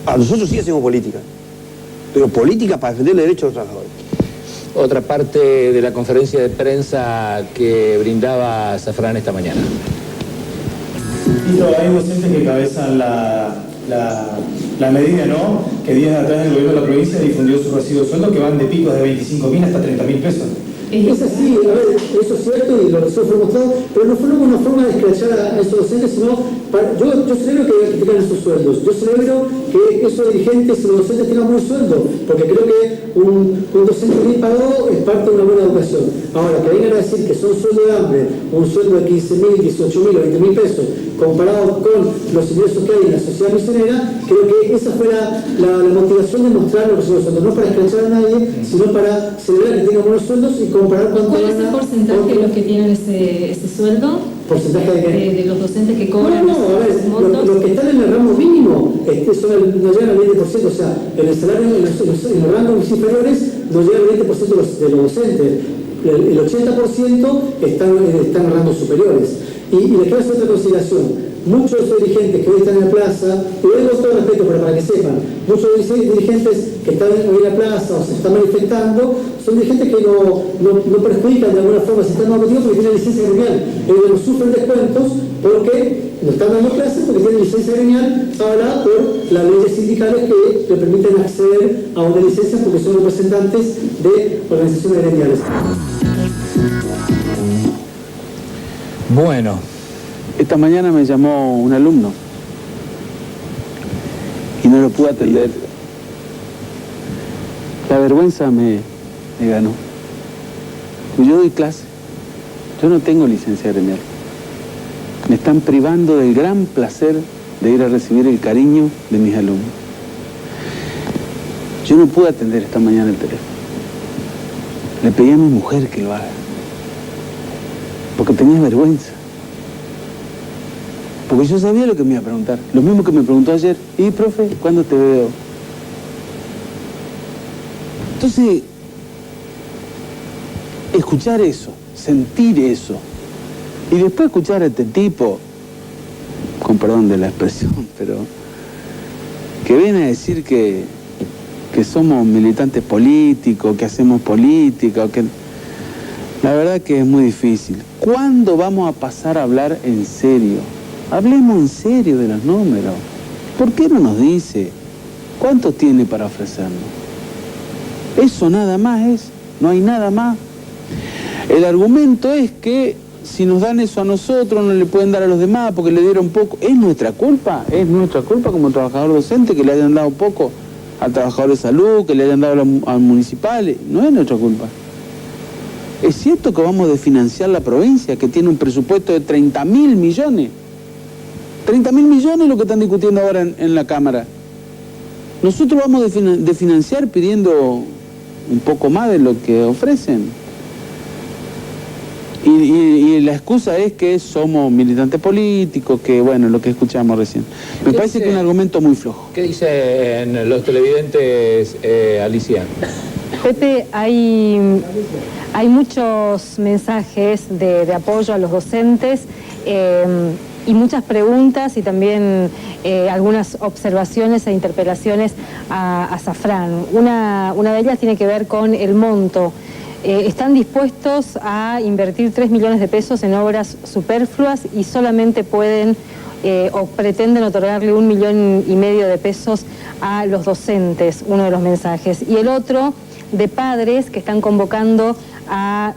A nosotros sí hacemos política, pero política para defender el derecho de los trabajadores. Otra parte de la conferencia de prensa que brindaba Zafrán esta mañana. Hay docentes que cabezan la medida, ¿no?, que días atrás el gobierno de la provincia difundió su recibo de sueldo que van de picos de 25.000 hasta 30.000 pesos. Es así, a ver, eso es cierto y lo recibos fue mostrado, pero no fue una forma de escrachar a esos docentes, sino yo celebro que tengan esos sueldos, yo celebro que esos dirigentes y los docentes tengan buen sueldo, porque creo que un docente bien pagado es parte de una buena educación. Ahora, que vengan a decir que son sueldo de hambre, un sueldo de 15.000, 18.000 o 20.000 pesos, comparado con los ingresos que hay en la sociedad misionera, creo que esa fue la motivación de mostrar los sueldos, no para escrachar a nadie, sino para celebrar que tengan buenos sueldos y comparar cuánto ¿Cuál es el porcentaje de los que tienen ese sueldo? ¿Porcentaje de qué? De los docentes que cobran los que están en el ramo mínimo no llegan al 20%, o sea, en el salario, en los rangos inferiores no llegan al 20% de los docentes. El 80% están en rangos superiores. Y le quiero hacer otra consideración. Muchos de los dirigentes que hoy están en la plaza, y lo digo con todo respeto, pero para que sepan, muchos dirigentes que están hoy en la plaza o se están manifestando, son dirigentes que no perjudican de alguna forma el sistema educativo porque tienen licencia gremial. Ellos no sufren descuentos porque no están dando clases porque tienen licencia gremial avalada por las leyes sindicales que le permiten acceder a una licencia porque son representantes de organizaciones gremiales. Bueno. Esta mañana me llamó un alumno y no lo pude atender. La vergüenza me ganó. Yo doy clase, yo no tengo licencia gremial. Me están privando del gran placer de ir a recibir el cariño de mis alumnos. Yo no pude atender esta mañana el teléfono. Le pedí a mi mujer que lo haga, porque tenía vergüenza. Porque yo sabía lo que me iba a preguntar. Lo mismo que me preguntó ayer. ¿Y, profe, cuándo te veo? Entonces, escuchar eso, sentir eso, y después escuchar a este tipo, con perdón de la expresión, pero que viene a decir que somos militantes políticos, que hacemos política, que la verdad que es muy difícil. ¿Cuándo vamos a pasar a hablar en serio? Hablemos en serio de los números. ¿Por qué no nos dice cuánto tiene para ofrecernos? Eso nada más es, no hay nada más. El argumento es que si nos dan eso a nosotros, no le pueden dar a los demás porque le dieron poco. ¿Es nuestra culpa? ¿Es nuestra culpa como trabajador docente que le hayan dado poco al trabajador de salud, que le hayan dado a los municipales? No es nuestra culpa. Es cierto que vamos a desfinanciar la provincia, que tiene un presupuesto de 30.000 millones. 30.000 millones es lo que están discutiendo ahora en la Cámara. Nosotros vamos a desfinanciar pidiendo un poco más de lo que ofrecen. Y la excusa es que somos militantes políticos, que bueno, lo que escuchamos recién. Me parece que es un argumento muy flojo. ¿Qué dicen los televidentes, Alicia? Pepe, hay muchos mensajes de apoyo a los docentes y muchas preguntas y también algunas observaciones e interpelaciones a Zafrán. Una de ellas tiene que ver con el monto. Están dispuestos a invertir 3 millones de pesos en obras superfluas y solamente pueden o pretenden otorgarle 1,5 millones de pesos a los docentes, uno de los mensajes. Y el otro, de padres que están convocando a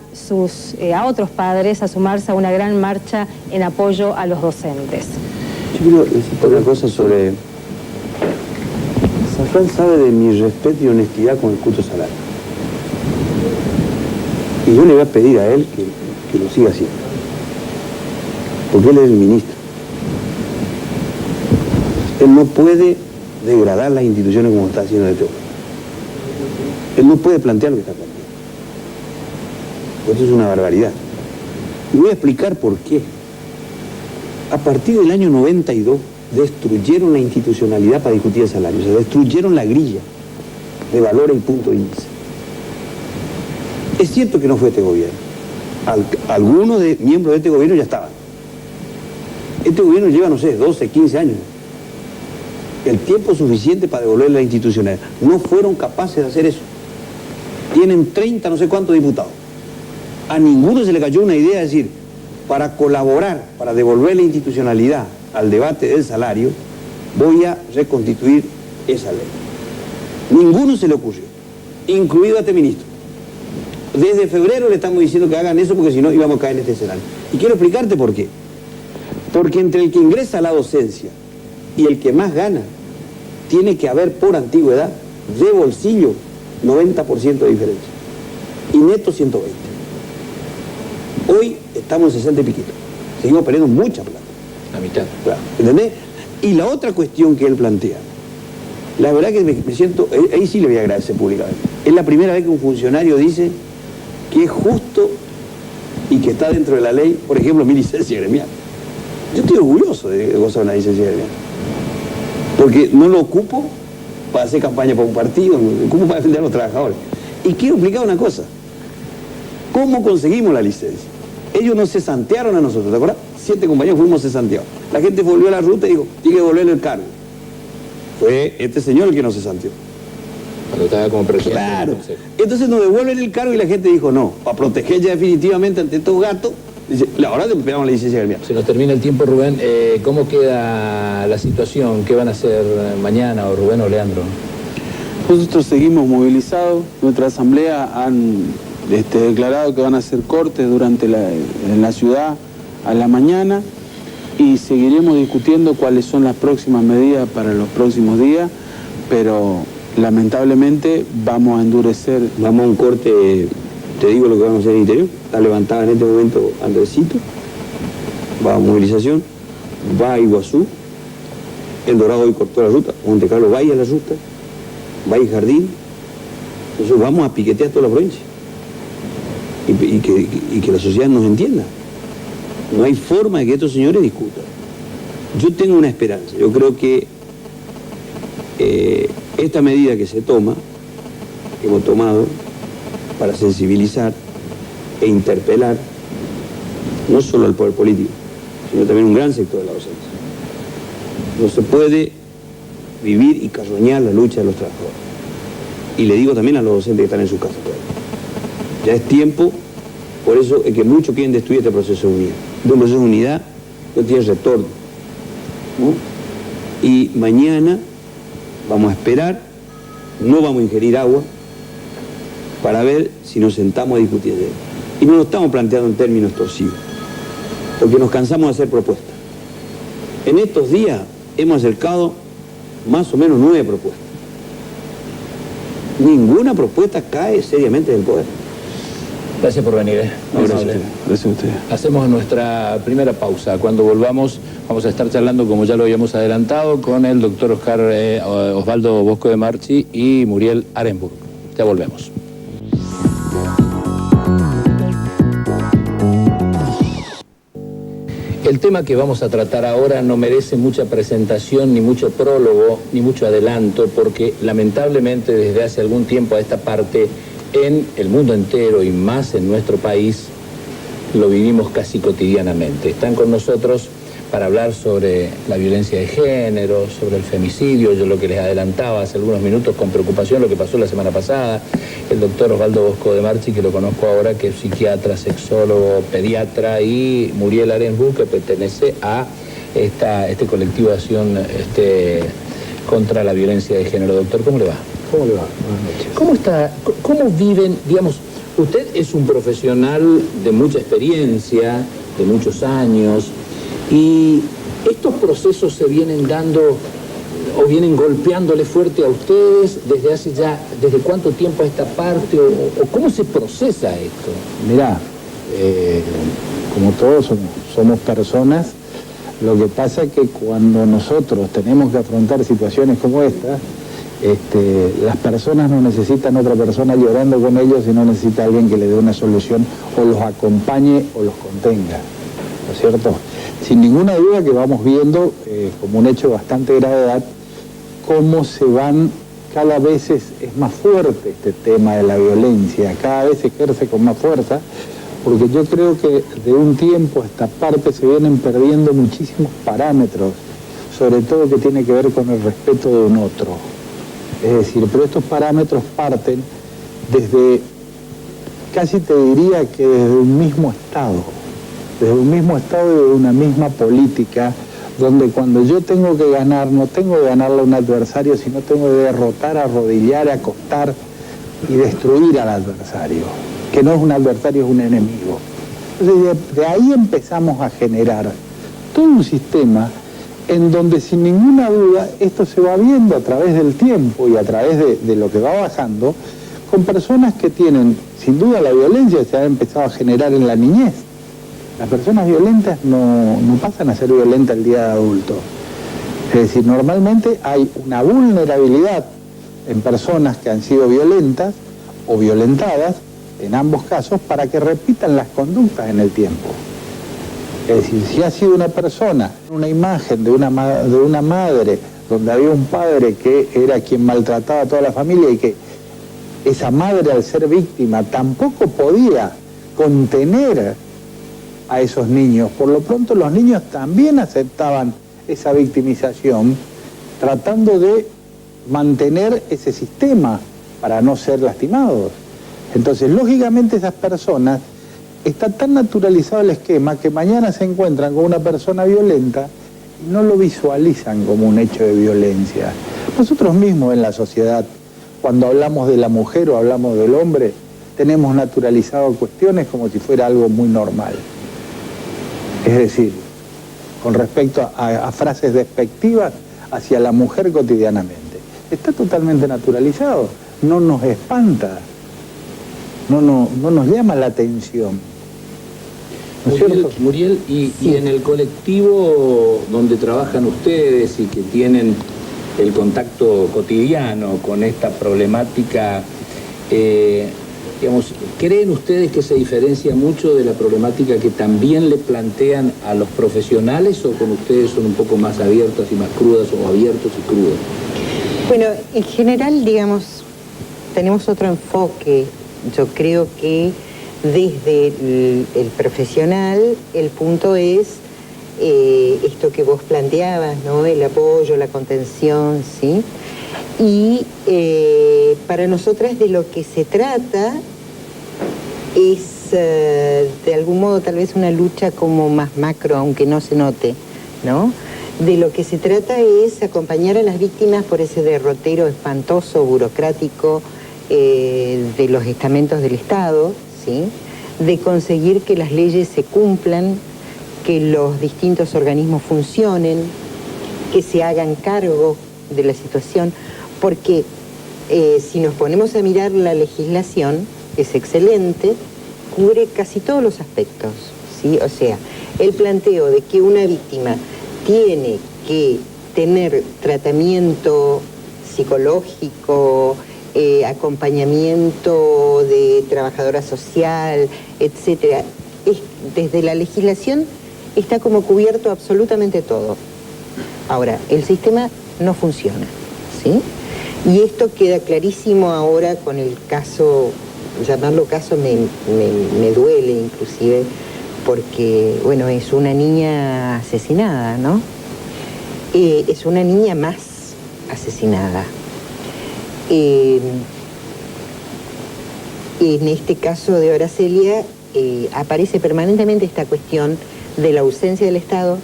otros padres a sumarse a una gran marcha en apoyo a los docentes. Yo quiero decir una cosa sobre... Zafrán sabe de mi respeto y honestidad con el justo salario. Y yo le voy a pedir a él que lo siga haciendo. Porque él es el ministro. Él no puede degradar las instituciones como está haciendo este hombre. Él no puede plantear lo que está planteando. Esto es una barbaridad. Y voy a explicar por qué. A partir del año 92 destruyeron la institucionalidad para discutir el salario. O sea, destruyeron la grilla de valores y punto de índice. Es cierto que no fue este gobierno. Algunos miembros de este gobierno ya estaban. Este gobierno lleva, no sé, 12, 15 años. El tiempo suficiente para devolver la institucionalidad. No fueron capaces de hacer eso. Tienen 30, no sé cuántos diputados. A ninguno se le cayó una idea de decir, para colaborar, para devolver la institucionalidad al debate del salario, voy a reconstituir esa ley. Ninguno se le ocurrió, incluido a este ministro. Desde febrero le estamos diciendo que hagan eso porque si no íbamos a caer en este escenario. Y quiero explicarte por qué. Porque entre el que ingresa a la docencia y el que más gana, tiene que haber por antigüedad, de bolsillo, 90% de diferencia. Y neto 120. Hoy estamos en 60 y piquito. Seguimos perdiendo mucha plata. La mitad. Claro, ¿entendés? Y la otra cuestión que él plantea, la verdad que me siento, ahí sí le voy a agradecer públicamente. Es la primera vez que un funcionario dice que es justo y que está dentro de la ley, por ejemplo, mi licencia gremial. Yo estoy orgulloso de gozar una licencia gremial. Porque no lo ocupo para hacer campaña para un partido, lo ocupo para defender a los trabajadores. Y quiero explicar una cosa. ¿Cómo conseguimos la licencia? Ellos nos cesantearon a nosotros, ¿te acuerdas? 7 compañeros fuimos cesanteados. La gente volvió a la ruta y dijo, tiene que devolverle el cargo. Fue este señor el que nos cesanteó. Cuando estaba como presidente. Claro. Entonces nos devuelven el cargo y la gente dijo, no, para proteger ya definitivamente ante estos gatos, dice, ahora te pegamos la licencia gremial. Se nos termina el tiempo, Rubén. ¿Cómo queda la situación? ¿Qué van a hacer mañana, o Rubén o Leandro? Nosotros seguimos movilizados. Nuestra asamblea han declarado que van a hacer cortes en la ciudad a la mañana y seguiremos discutiendo cuáles son las próximas medidas para los próximos días, pero lamentablemente vamos a endurecer. Vamos a un corte, te digo lo que vamos a hacer en el interior. Está levantada en este momento Andresito, va a movilización, va a Iguazú, El Dorado hoy cortó la ruta, Monte Carlo vaya a la ruta, va a Jardín. Entonces vamos a piquetear toda la provincia y que la sociedad nos entienda. No hay forma de que estos señores discutan. Yo tengo una esperanza. Yo creo que esta medida que se toma, que hemos tomado para sensibilizar e interpelar no solo al poder político, sino también un gran sector de la docencia. No se puede vivir y carroñar la lucha de los trabajadores. Y le digo también a los docentes que están en sus casas. Ya es tiempo, por eso es que muchos quieren destruir este proceso de unidad. De un proceso de unidad no tiene retorno, ¿no? Y mañana vamos a esperar, no vamos a ingerir agua, para ver si nos sentamos a discutir de él. Y no lo estamos planteando en términos torcidos, porque nos cansamos de hacer propuestas. En estos días hemos acercado más o menos 9 propuestas. Ninguna propuesta cae seriamente del poder. Gracias por venir. Gracias a usted. Hacemos nuestra primera pausa. Cuando volvamos vamos a estar charlando, como ya lo habíamos adelantado, con el doctor Osvaldo Bosco de Marchi y Muriel Arenburg. Ya volvemos. El tema que vamos a tratar ahora no merece mucha presentación, ni mucho prólogo, ni mucho adelanto, porque lamentablemente desde hace algún tiempo a esta parte, en el mundo entero y más en nuestro país, lo vivimos casi cotidianamente. Están con nosotros para hablar sobre la violencia de género, sobre el femicidio. Yo lo que les adelantaba hace algunos minutos con preocupación lo que pasó la semana pasada, el doctor Osvaldo Bosco de Marchi, que lo conozco ahora, que es psiquiatra, sexólogo, pediatra, y Muriel Arenburg, que pertenece a este colectivo de acción contra la violencia de género. Doctor, ¿cómo le va? ¿Cómo le va? Buenas noches. ¿Cómo viven, digamos, usted es un profesional de mucha experiencia, de muchos años, y estos procesos se vienen dando o vienen golpeándole fuerte a ustedes desde cuánto tiempo a esta parte, o cómo se procesa esto? Mirá, como todos somos personas, lo que pasa es que cuando nosotros tenemos que afrontar situaciones como esta, las personas no necesitan otra persona llorando con ellos, sino necesita alguien que le dé una solución o los acompañe o los contenga, ¿no es cierto? Sin ninguna duda que vamos viendo como un hecho bastante de gravedad cómo cada vez es más fuerte este tema de la violencia, cada vez se ejerce con más fuerza, porque yo creo que de un tiempo a esta parte se vienen perdiendo muchísimos parámetros, sobre todo que tiene que ver con el respeto de un otro. Es decir, pero estos parámetros parten desde, casi te diría que desde un mismo Estado y de una misma política, donde cuando yo tengo que ganar, no tengo que ganarle a un adversario, sino tengo que derrotar, arrodillar, acostar y destruir al adversario, que no es un adversario, es un enemigo. Entonces, de ahí empezamos a generar todo un sistema en donde sin ninguna duda esto se va viendo a través del tiempo y a través de lo que va bajando, con personas que tienen, sin duda, la violencia se ha empezado a generar en la niñez. Las personas violentas no pasan a ser violentas el día de adulto. Es decir, normalmente hay una vulnerabilidad en personas que han sido violentas o violentadas, en ambos casos, para que repitan las conductas en el tiempo. Es decir, si ha sido una persona, una imagen de una madre, donde había un padre que era quien maltrataba a toda la familia y que esa madre, al ser víctima, tampoco podía contener a esos niños. Por lo pronto los niños también aceptaban esa victimización, tratando de mantener ese sistema para no ser lastimados. Entonces, lógicamente, esas personas, está tan naturalizado el esquema que mañana se encuentran con una persona violenta y no lo visualizan como un hecho de violencia. Nosotros mismos en la sociedad, cuando hablamos de la mujer o hablamos del hombre, tenemos naturalizado cuestiones como si fuera algo muy normal. Es decir, con respecto a frases despectivas hacia la mujer cotidianamente. Está totalmente naturalizado, no nos espanta, no nos llama la atención. ¿No es cierto? Muriel, y en el colectivo donde trabajan ustedes y que tienen el contacto cotidiano con esta problemática, digamos, ¿creen ustedes que se diferencia mucho de la problemática que también le plantean a los profesionales, o con ustedes son un poco más abiertas y más crudas, o abiertos y crudos? Bueno, en general, digamos, tenemos otro enfoque. Yo creo que desde el profesional el punto es esto que vos planteabas, ¿no? El apoyo, la contención, ¿sí? Y para nosotras de lo que se trata es de algún modo tal vez una lucha como más macro, aunque no se note, ¿no? De lo que se trata es acompañar a las víctimas por ese derrotero espantoso, burocrático, de los estamentos del Estado, ¿sí? De conseguir que las leyes se cumplan, que los distintos organismos funcionen, que se hagan cargo de la situación, porque si nos ponemos a mirar la legislación, es excelente, cubre casi todos los aspectos, ¿sí? O sea, el planteo de que una víctima tiene que tener tratamiento psicológico, acompañamiento de trabajadora social, etcétera, desde la legislación está como cubierto absolutamente todo. Ahora, el sistema no funciona, ¿sí? Y esto queda clarísimo ahora con el caso, llamarlo caso me duele inclusive, porque, bueno, es una niña asesinada, ¿no? Es una niña más asesinada. En este caso de Horacelia aparece permanentemente esta cuestión de la ausencia del Estado,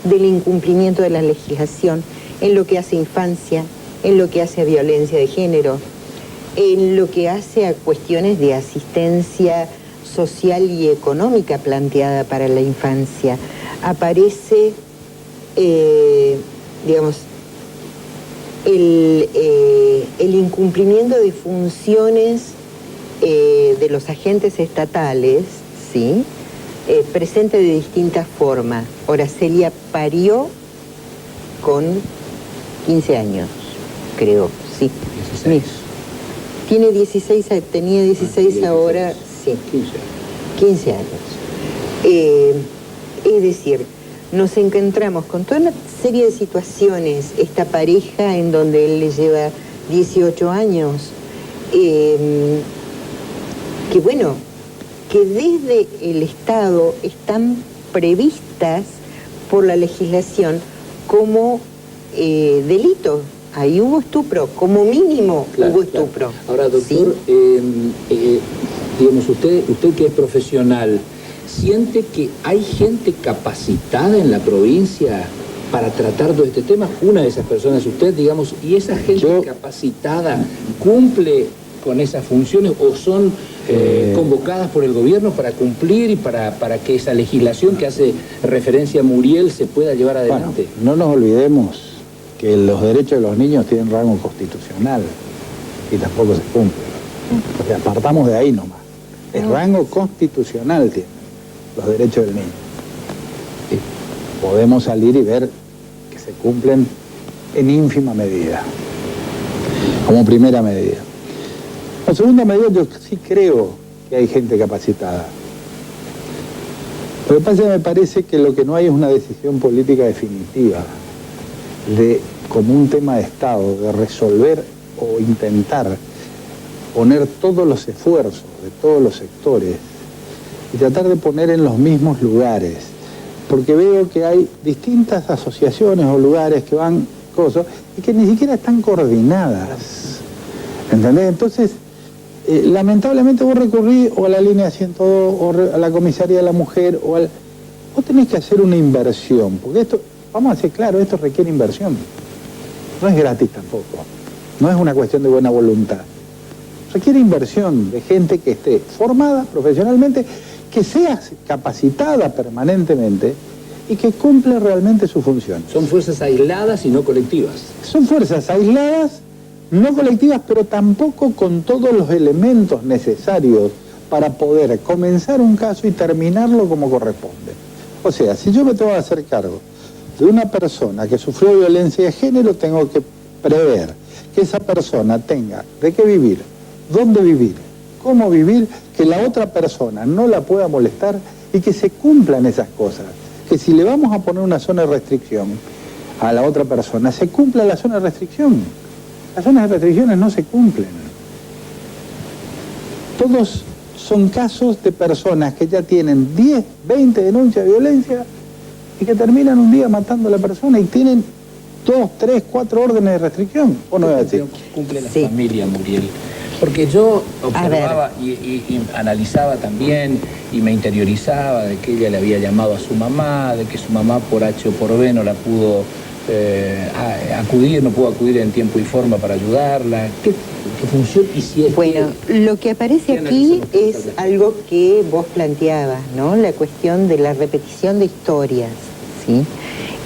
del incumplimiento de la legislación en lo que hace a infancia, en lo que hace a violencia de género, en lo que hace a cuestiones de asistencia social y económica planteada para la infancia. Aparece, digamos, el incumplimiento de funciones de los agentes estatales, ¿sí? Presente de distintas formas. Horacelia parió con 15 años, creo, sí. 16. Tiene 16, tenía 16 ahora, sí. 15 años. Es decir, nos encontramos con toda una serie de situaciones, esta pareja en donde él le lleva 18 años, que bueno, que desde el Estado están previstas por la legislación como delitos. Ahí hubo estupro, como mínimo hubo estupro. Ahora, doctor, digamos, usted que es profesional, ¿siente que hay gente capacitada en la provincia para tratar todo este tema? Una de esas personas es usted, digamos, y esa gente capacitada cumple con esas funciones o son convocadas por el gobierno para cumplir y para que esa legislación que hace referencia a Muriel se pueda llevar adelante. Bueno, no nos olvidemos que los derechos de los niños tienen rango constitucional y tampoco se cumplen. O sea, partamos de ahí nomás. El rango constitucional tiene los derechos del niño. Sí. Podemos salir y ver que se cumplen en ínfima medida, como primera medida. En segunda medida, yo sí creo que hay gente capacitada. Lo que pasa es que me parece que lo que no hay es una decisión política definitiva de, como un tema de Estado, de resolver o intentar poner todos los esfuerzos de todos los sectores y tratar de poner en los mismos lugares. Porque veo que hay distintas asociaciones o lugares que van cosas y que ni siquiera están coordinadas. ¿Entendés? Entonces, lamentablemente vos recurrís o a la línea 102 o a la comisaría de la mujer o al... Vos tenés que hacer una inversión, porque esto, vamos a ser claros, esto requiere inversión. No es gratis tampoco. No es una cuestión de buena voluntad. Requiere inversión de gente que esté formada profesionalmente, que sea capacitada permanentemente y que cumple realmente su función. Son fuerzas aisladas y no colectivas. Son fuerzas aisladas, no colectivas, pero tampoco con todos los elementos necesarios para poder comenzar un caso y terminarlo como corresponde. O sea, si yo me tengo que hacer cargo de una persona que sufrió violencia de género, tengo que prever que esa persona tenga de qué vivir, dónde vivir, cómo vivir, que la otra persona no la pueda molestar y que se cumplan esas cosas. Que si le vamos a poner una zona de restricción a la otra persona, se cumpla la zona de restricción. Las zonas de restricciones no se cumplen. Todos son casos de personas que ya tienen 10, 20 denuncias de violencia y que terminan un día matando a la persona y tienen 2, 3, 4 órdenes de restricción. ¿O no es así? Cumple la familia, Muriel. Porque yo observaba y analizaba también y me interiorizaba de que ella le había llamado a su mamá, de que su mamá por H o por B no la pudo no pudo acudir en tiempo y forma para ayudarla. ¿Qué función hicieron? Bueno, lo que aparece aquí es algo que vos planteabas, ¿no? La cuestión de la repetición de historias, ¿sí?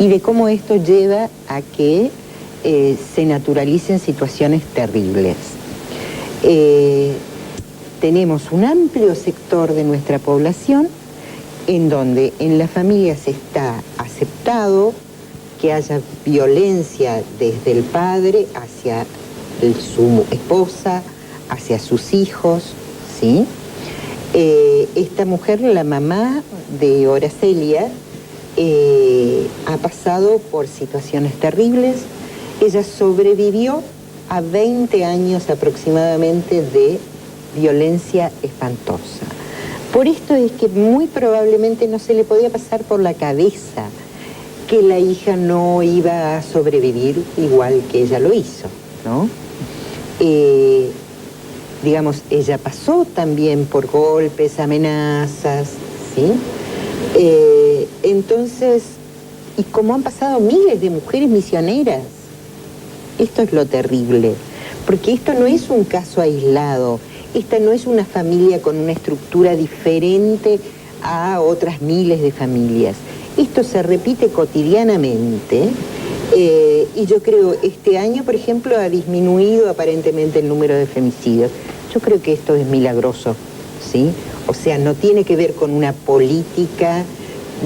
Y de cómo esto lleva a que se naturalicen situaciones terribles. Tenemos un amplio sector de nuestra población en donde en las familias está aceptado que haya violencia desde el padre hacia su esposa, hacia sus hijos, ¿sí? Esta mujer, la mamá de Horacelia, ha pasado por situaciones terribles. Ella sobrevivió a 20 años aproximadamente de violencia espantosa. Por esto es que muy probablemente no se le podía pasar por la cabeza que la hija no iba a sobrevivir igual que ella lo hizo, ¿no? Digamos, ella pasó también por golpes, amenazas, ¿sí? Entonces, y como han pasado miles de mujeres misioneras, esto es lo terrible, porque esto no es un caso aislado, esta no es una familia con una estructura diferente a otras miles de familias. Esto se repite cotidianamente y yo creo este año, por ejemplo, ha disminuido aparentemente el número de femicidios. Yo creo que esto es milagroso, ¿sí? O sea, no tiene que ver con una política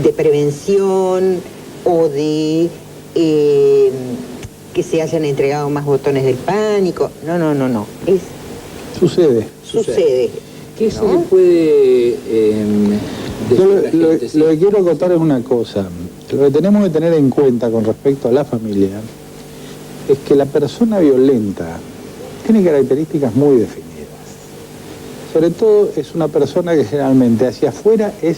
de prevención o de que se hayan entregado más botones del pánico. No. Sucede. ¿Qué se le puede Lo que quiero acotar es una cosa. Lo que tenemos que tener en cuenta con respecto a la familia es que la persona violenta tiene características muy definidas. Sobre todo es una persona que generalmente hacia afuera es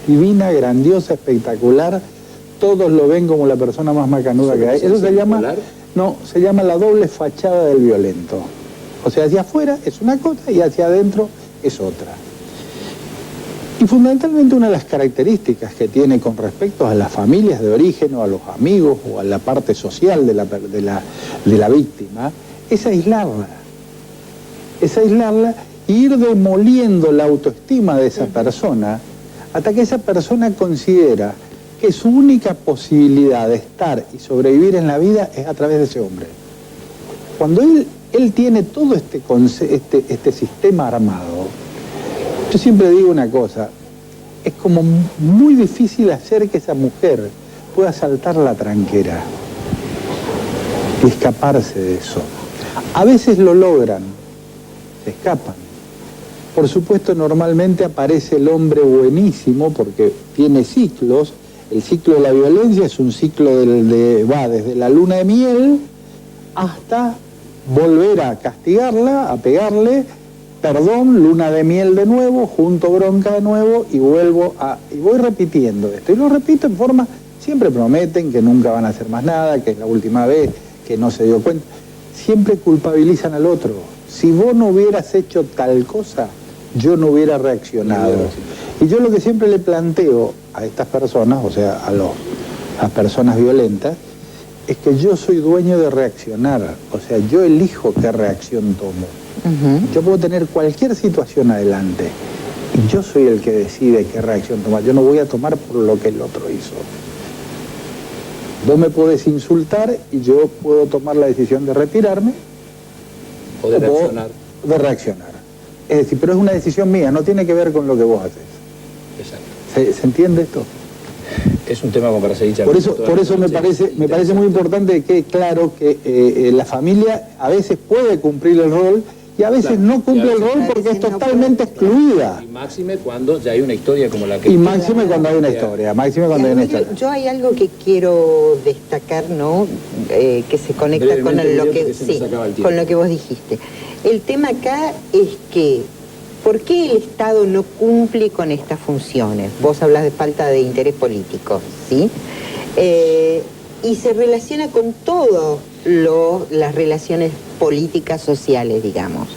divina, grandiosa, espectacular. Todos lo ven como la persona más macanuda que hay. Eso se llama, no, se llama la doble fachada del violento. O sea, hacia afuera es una cosa y hacia adentro es otra. Y fundamentalmente una de las características que tiene con respecto a las familias de origen o a los amigos o a la parte social de la víctima es aislarla. Es aislarla e ir demoliendo la autoestima de esa persona hasta que esa persona considera que su única posibilidad de estar y sobrevivir en la vida es a través de ese hombre. Cuando él tiene todo este sistema armado, yo siempre digo una cosa, es como muy difícil hacer que esa mujer pueda saltar la tranquera y escaparse de eso. A veces lo logran, se escapan. Por supuesto, normalmente aparece el hombre buenísimo porque tiene ciclos. El ciclo de la violencia es un ciclo va desde la luna de miel hasta volver a castigarla, a pegarle, perdón, luna de miel de nuevo, junto bronca de nuevo y voy repitiendo esto. Y lo repito en forma, siempre prometen que nunca van a hacer más nada, que es la última vez, que no se dio cuenta. Siempre culpabilizan al otro. Si vos no hubieras hecho tal cosa, yo no hubiera reaccionado. Y yo lo que siempre le planteo a estas personas, o sea, a las personas violentas, es que yo soy dueño de reaccionar. O sea, yo elijo qué reacción tomo. Yo puedo tener cualquier situación adelante y yo soy el que decide qué reacción tomar. Yo no voy a tomar por lo que el otro hizo. Vos me podés insultar y yo puedo tomar la decisión de retirarme o de reaccionar. De reaccionar. Es decir, pero es una decisión mía, no tiene que ver con lo que vos haces. Exacto. ¿Se entiende esto? Es un tema como para seguir charlando. Por eso me parece muy importante que claro que la familia a veces puede cumplir el rol y a veces no cumple el rol porque es totalmente excluida. Y máxime cuando ya hay una historia como la que... Y máxime cuando hay una historia, Yo hay algo que quiero destacar, ¿no? Que se conecta con con lo que vos dijiste. El tema acá es que, ¿por qué el Estado no cumple con estas funciones? Vos hablas de falta de interés político, ¿sí? Y se relaciona con todas las relaciones políticas sociales, digamos.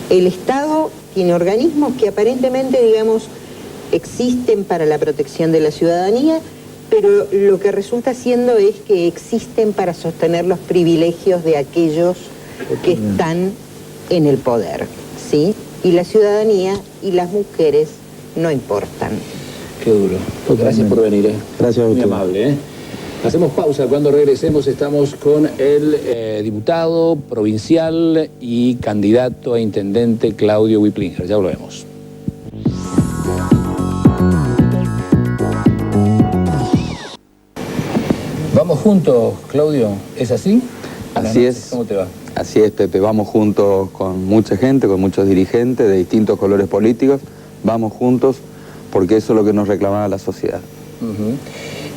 El Estado tiene organismos que aparentemente, digamos, existen para la protección de la ciudadanía, pero lo que resulta siendo es que existen para sostener los privilegios de aquellos que están en el poder, ¿sí? Y la ciudadanía y las mujeres no importan. Qué duro. Gracias por venir, Gracias a usted. Muy amable, Hacemos pausa. Cuando regresemos estamos con el diputado provincial y candidato a intendente Claudio Wiplinger. Ya volvemos. Vamos juntos, Claudio. ¿Es así? Así es. ¿Cómo te va? Así es, Pepe. Vamos juntos con mucha gente, con muchos dirigentes de distintos colores políticos. Vamos juntos porque eso es lo que nos reclamaba la sociedad.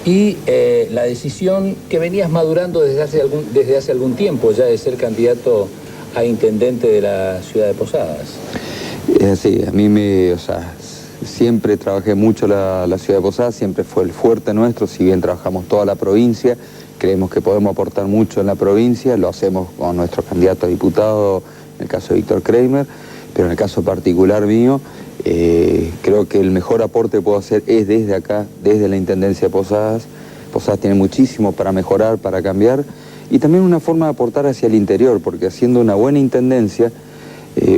Y la decisión que venías madurando desde hace algún tiempo ya de ser candidato a intendente de la ciudad de Posadas. Es así, a mí siempre trabajé mucho la ciudad de Posadas, siempre fue el fuerte nuestro, si bien trabajamos toda la provincia, creemos que podemos aportar mucho en la provincia, lo hacemos con nuestro candidato a diputado, en el caso de Víctor Kramer, pero en el caso particular mío, creo que el mejor aporte que puedo hacer es desde acá, desde la Intendencia de Posadas. Posadas tiene muchísimo para mejorar, para cambiar, y también una forma de aportar hacia el interior, porque haciendo una buena intendencia,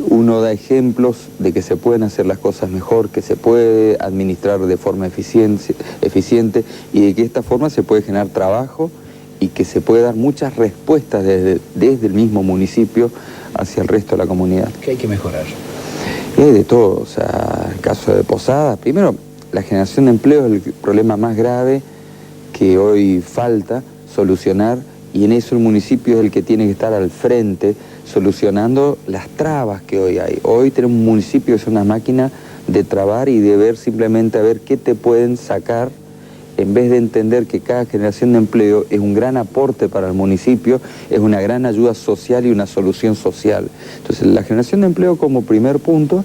uno da ejemplos de que se pueden hacer las cosas mejor, que se puede administrar de forma eficiente y de que de esta forma se puede generar trabajo y que se puede dar muchas respuestas desde el mismo municipio hacia el resto de la comunidad. ¿Qué hay que mejorar? De todo, el caso de Posadas, primero, la generación de empleo es el problema más grave que hoy falta solucionar y en eso el municipio es el que tiene que estar al frente solucionando las trabas que hoy hay. Hoy tenemos un municipio que es una máquina de trabar y de ver simplemente a ver qué te pueden sacar en vez de entender que cada generación de empleo es un gran aporte para el municipio, es una gran ayuda social y una solución social. Entonces, la generación de empleo como primer punto,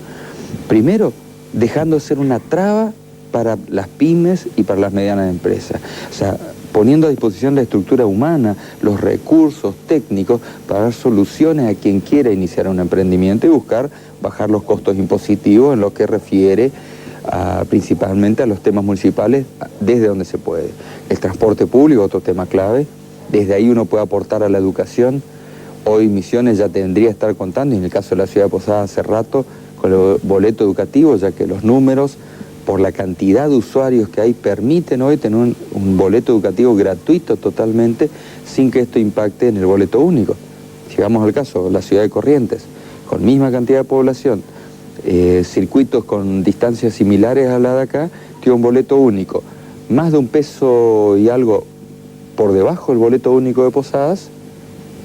primero, dejando de ser una traba para las pymes y para las medianas empresas. O sea, poniendo a disposición la estructura humana, los recursos técnicos para dar soluciones a quien quiera iniciar un emprendimiento y buscar bajar los costos impositivos en lo que refiere principalmente a los temas municipales desde donde se puede. El transporte público, otro tema clave, desde ahí uno puede aportar a la educación. Hoy Misiones ya tendría que estar contando, y en el caso de la ciudad de Posadas hace rato, con el boleto educativo, ya que los números, por la cantidad de usuarios que hay, permiten hoy tener un boleto educativo gratuito totalmente, sin que esto impacte en el boleto único. Si vamos al caso, la ciudad de Corrientes, con misma cantidad de población, circuitos con distancias similares a la de acá, tiene un boleto único, más de $1 y algo por debajo del boleto único de Posadas,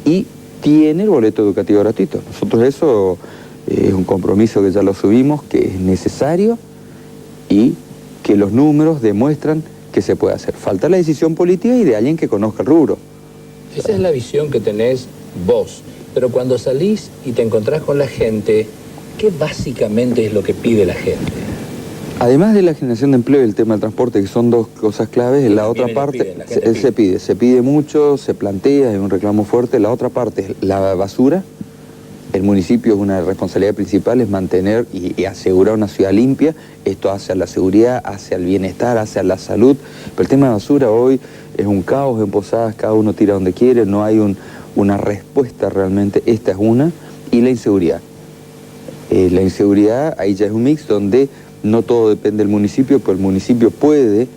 y tiene el boleto educativo gratuito. Nosotros eso es un compromiso que ya lo subimos, que es necesario y que los números demuestran que se puede hacer. Falta la decisión política y de alguien que conozca el rubro. Esa es la visión que tenés vos, pero cuando salís y te encontrás con la gente, ¿qué básicamente es lo que pide la gente? Además de la generación de empleo y el tema del transporte, que son dos cosas claves, la otra parte se pide mucho, se plantea, es un reclamo fuerte. La otra parte es la basura. El municipio es una responsabilidad principal, es mantener y asegurar una ciudad limpia. Esto hace a la seguridad, hace al bienestar, hace a la salud. Pero el tema de basura hoy es un caos en Posadas, cada uno tira donde quiere, no hay una respuesta realmente. Esta es una. Y la inseguridad. La inseguridad, ahí ya es un mix donde no todo depende del municipio, pero el municipio puede,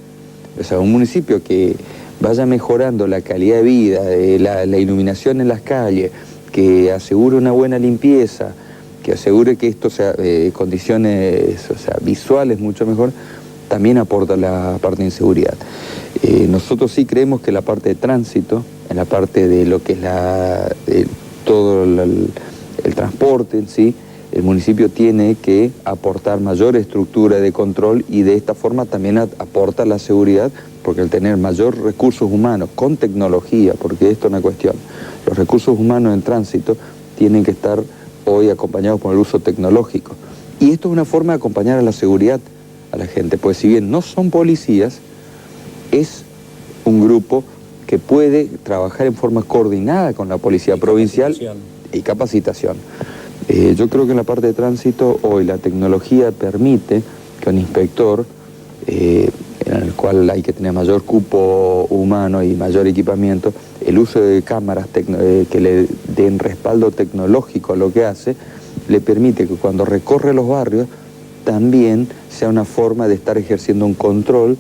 o sea, un municipio que vaya mejorando la calidad de vida, la iluminación en las calles, que asegure una buena limpieza, que asegure que esto sea condiciones, o sea, visuales mucho mejor, también aporta la parte de inseguridad. Nosotros sí creemos que la parte de tránsito, en la parte de lo que es todo el transporte en sí, el municipio tiene que aportar mayor estructura de control y de esta forma también aporta la seguridad, porque al tener mayor recursos humanos con tecnología, porque esto es una cuestión, los recursos humanos en tránsito tienen que estar hoy acompañados por el uso tecnológico. Y esto es una forma de acompañar a la seguridad a la gente, pues si bien no son policías, es un grupo que puede trabajar en forma coordinada con la policía provincial y capacitación. Yo creo que en la parte de tránsito hoy la tecnología permite que un inspector, en el cual hay que tener mayor cupo humano y mayor equipamiento, el uso de cámaras que le den respaldo tecnológico a lo que hace, le permite que cuando recorre los barrios también sea una forma de estar ejerciendo un control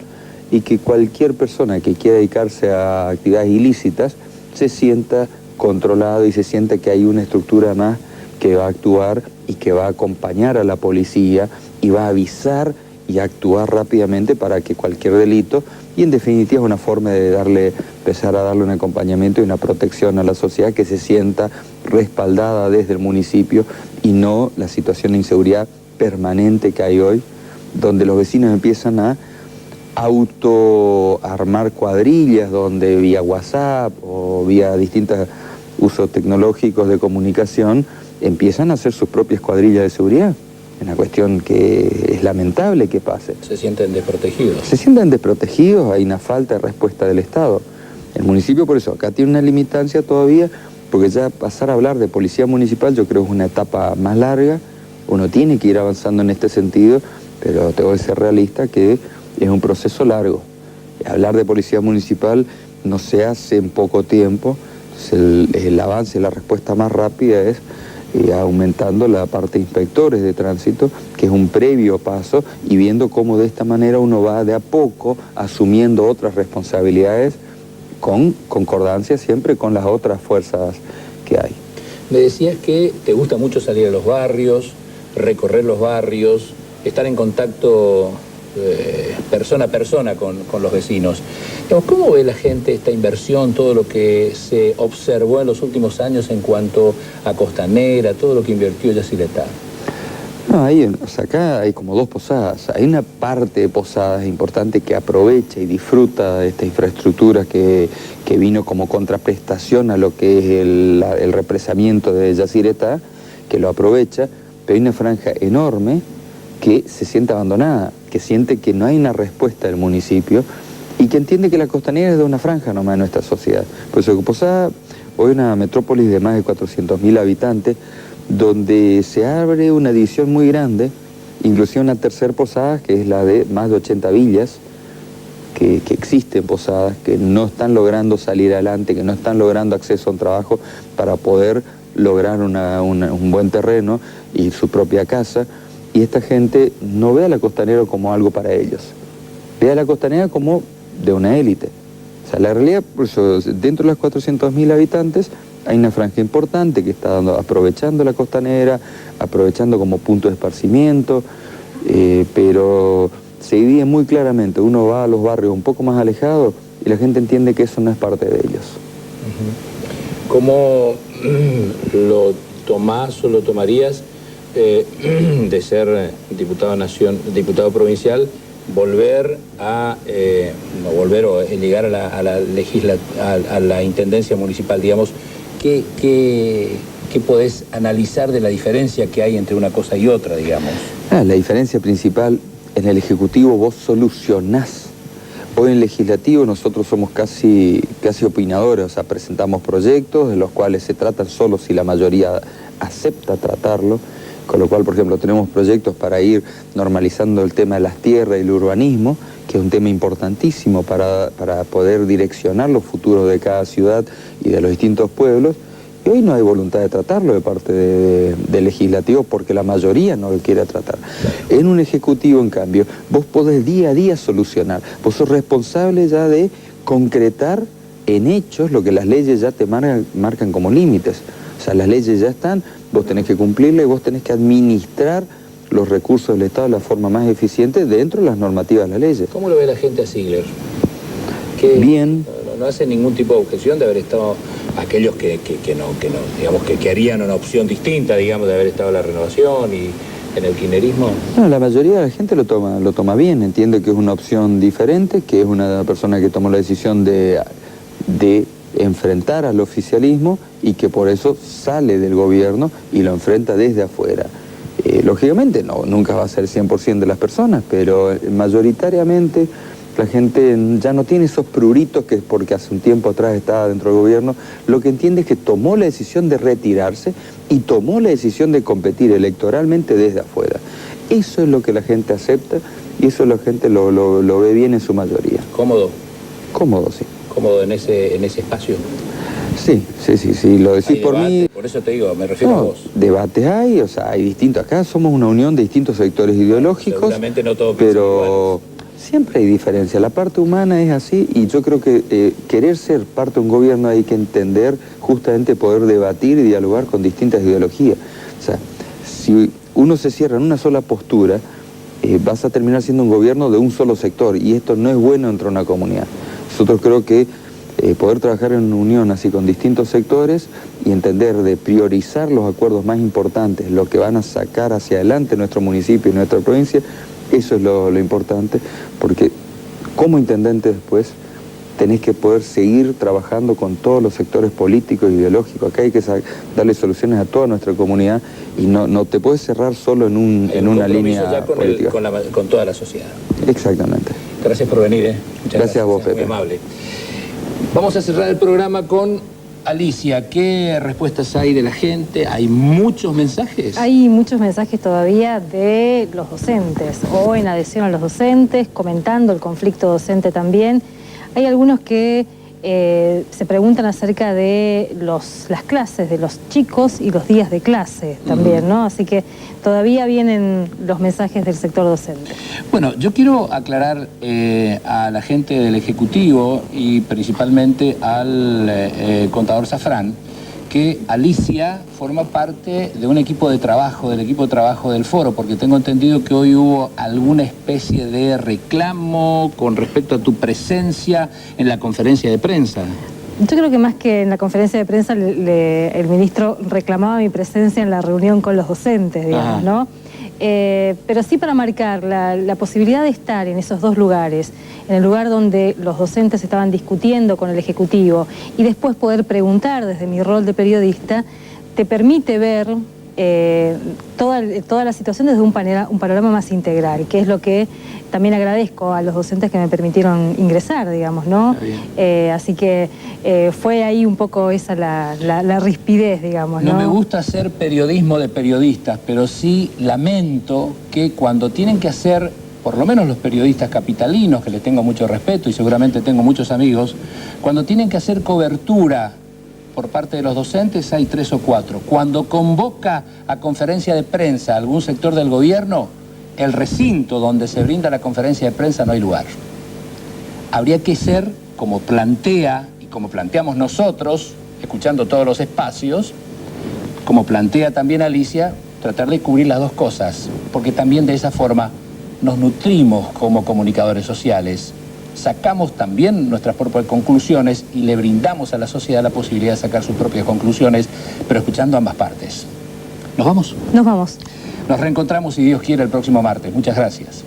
y que cualquier persona que quiera dedicarse a actividades ilícitas se sienta controlado y se sienta que hay una estructura más que va a actuar y que va a acompañar a la policía y va a avisar y actuar rápidamente para que cualquier delito, y en definitiva es una forma de empezar a darle un acompañamiento y una protección a la sociedad que se sienta respaldada desde el municipio y no la situación de inseguridad permanente que hay hoy, donde los vecinos empiezan a autoarmar cuadrillas, donde vía WhatsApp o vía distintos usos tecnológicos de comunicación empiezan a hacer sus propias cuadrillas de seguridad. Una cuestión que es lamentable que pase. Se sienten desprotegidos. Se sienten desprotegidos, hay una falta de respuesta del Estado. El municipio por eso acá tiene una limitancia todavía, porque ya pasar a hablar de policía municipal yo creo que es una etapa más larga, uno tiene que ir avanzando en este sentido, pero tengo que ser realista que es un proceso largo. Hablar de policía municipal no se hace en poco tiempo, el avance, la respuesta más rápida es aumentando la parte de inspectores de tránsito, que es un previo paso, y viendo cómo de esta manera uno va de a poco asumiendo otras responsabilidades con concordancia siempre con las otras fuerzas que hay. Me decías que te gusta mucho salir a los barrios, recorrer los barrios, estar en contacto persona a persona con los vecinos. ¿Cómo ve la gente esta inversión, todo lo que se observó en los últimos años en cuanto a Costanera, todo lo que invirtió Yacyretá? No, o sea, acá hay como dos posadas. Hay una parte de posadas importante que aprovecha y disfruta de esta infraestructura que vino como contraprestación a lo que es el represamiento de Yacyretá, que lo aprovecha, pero hay una franja enorme que se siente abandonada, que siente que no hay una respuesta del municipio y que entiende que la costanera es de una franja nomás de nuestra sociedad. Por eso Posada hoy es una metrópolis de más de 400.000 habitantes, donde se abre una división muy grande, inclusive una tercera posada, que es la de más de 80 villas, que existen posadas, que no están logrando salir adelante, que no están logrando acceso a un trabajo para poder lograr un buen terreno y su propia casa, y esta gente no ve a la costanera como algo para ellos, ve a la costanera como de una élite. O sea, la realidad, por eso, dentro de los 400.000 habitantes, hay una franja importante que está aprovechando la costanera, aprovechando como punto de esparcimiento, pero se divide muy claramente. Uno va a los barrios un poco más alejados y la gente entiende que eso no es parte de ellos. ¿Cómo lo tomás o lo tomarías de ser diputado provincial, volver o llegar a la intendencia municipal, digamos? ¿Qué podés analizar de la diferencia que hay entre una cosa y otra, digamos? La diferencia principal, en el Ejecutivo vos solucionás. Hoy en el Legislativo nosotros somos casi opinadores, o sea, presentamos proyectos de los cuales se tratan solo si la mayoría acepta tratarlo, con lo cual, por ejemplo, tenemos proyectos para ir normalizando el tema de las tierras y el urbanismo, que es un tema importantísimo para poder direccionar los futuros de cada ciudad y de los distintos pueblos, y hoy no hay voluntad de tratarlo de parte del Legislativo porque la mayoría no lo quiere tratar. En un Ejecutivo, en cambio, vos podés día a día solucionar, vos sos responsable ya de concretar en hechos lo que las leyes ya te marcan como límites. O sea, las leyes ya están, vos tenés que cumplirlas y vos tenés que administrar los recursos del Estado de la forma más eficiente dentro de las normativas de las leyes. ¿Cómo lo ve la gente a Ziegler? Bien. No hace ningún tipo de objeción de haber estado aquellos que digamos que harían una opción distinta, digamos, de haber estado en la Renovación y en el kirchnerismo? No, la mayoría de la gente lo toma bien, entiende que es una opción diferente, que es una persona que tomó la decisión de enfrentar al oficialismo y que por eso sale del gobierno y lo enfrenta desde afuera. Lógicamente nunca va a ser 100% de las personas, pero mayoritariamente la gente ya no tiene esos pruritos que porque hace un tiempo atrás estaba dentro del gobierno. Lo que entiende es que tomó la decisión de retirarse y tomó la decisión de competir electoralmente desde afuera. Eso es lo que la gente acepta y eso la gente lo ve bien en su mayoría. ¿Cómodo? Cómodo, sí. ¿Cómodo en ese espacio? Sí, lo decís por mí. Por eso te digo, me refiero a vos. Debates hay, o sea, hay distintos. Acá somos una unión de distintos sectores ideológicos. Seguramente no todo, pero siempre hay diferencia. La parte humana es así y yo creo que querer ser parte de un gobierno hay que entender justamente poder debatir y dialogar con distintas ideologías. O sea, si uno se cierra en una sola postura, vas a terminar siendo un gobierno de un solo sector y esto no es bueno entre una comunidad. Nosotros creo que poder trabajar en unión así con distintos sectores y entender de priorizar los acuerdos más importantes, lo que van a sacar hacia adelante nuestro municipio y nuestra provincia, eso es lo importante, porque como intendente después tenés que poder seguir trabajando con todos los sectores políticos e ideológicos. Acá hay que darle soluciones a toda nuestra comunidad y no te puedes cerrar solo en una línea ya política. Con toda la sociedad. Exactamente. Gracias por venir. Muchas gracias a vos, Pepe. Muy amable. Vamos a cerrar el programa con Alicia. ¿Qué respuestas hay de la gente? ¿Hay muchos mensajes? Hay muchos mensajes todavía de los docentes o en adhesión a los docentes, comentando el conflicto docente también. Hay algunos que se preguntan acerca de las clases de los chicos y los días de clase también, ¿no? Así que todavía vienen los mensajes del sector docente. Bueno, yo quiero aclarar a la gente del Ejecutivo y principalmente al contador Safrán, que Alicia forma parte de un equipo de trabajo, del equipo de trabajo del foro, porque tengo entendido que hoy hubo alguna especie de reclamo con respecto a tu presencia en la conferencia de prensa. Yo creo que más que en la conferencia de prensa el ministro reclamaba mi presencia en la reunión con los docentes, digamos, ¿no? pero sí para marcar la posibilidad de estar en esos dos lugares, en el lugar donde los docentes estaban discutiendo con el Ejecutivo y después poder preguntar desde mi rol de periodista, te permite ver toda la situación desde un panorama más integral, que es lo que también agradezco a los docentes que me permitieron ingresar, digamos, ¿no? Así que fue ahí un poco esa la rispidez, digamos, ¿no? No me gusta hacer periodismo de periodistas, pero sí lamento que cuando tienen que hacer, por lo menos los periodistas capitalinos, que les tengo mucho respeto y seguramente tengo muchos amigos, cuando tienen que hacer cobertura por parte de los docentes hay 3 o 4. Cuando convoca a conferencia de prensa algún sector del gobierno, el recinto donde se brinda la conferencia de prensa no hay lugar. Habría que ser, como plantea y como planteamos nosotros, escuchando todos los espacios, como plantea también Alicia, tratar de cubrir las dos cosas, porque también de esa forma nos nutrimos como comunicadores sociales. Sacamos también nuestras propias conclusiones y le brindamos a la sociedad la posibilidad de sacar sus propias conclusiones, pero escuchando ambas partes. ¿Nos vamos? Nos vamos. Nos reencontramos, si Dios quiere, el próximo martes. Muchas gracias.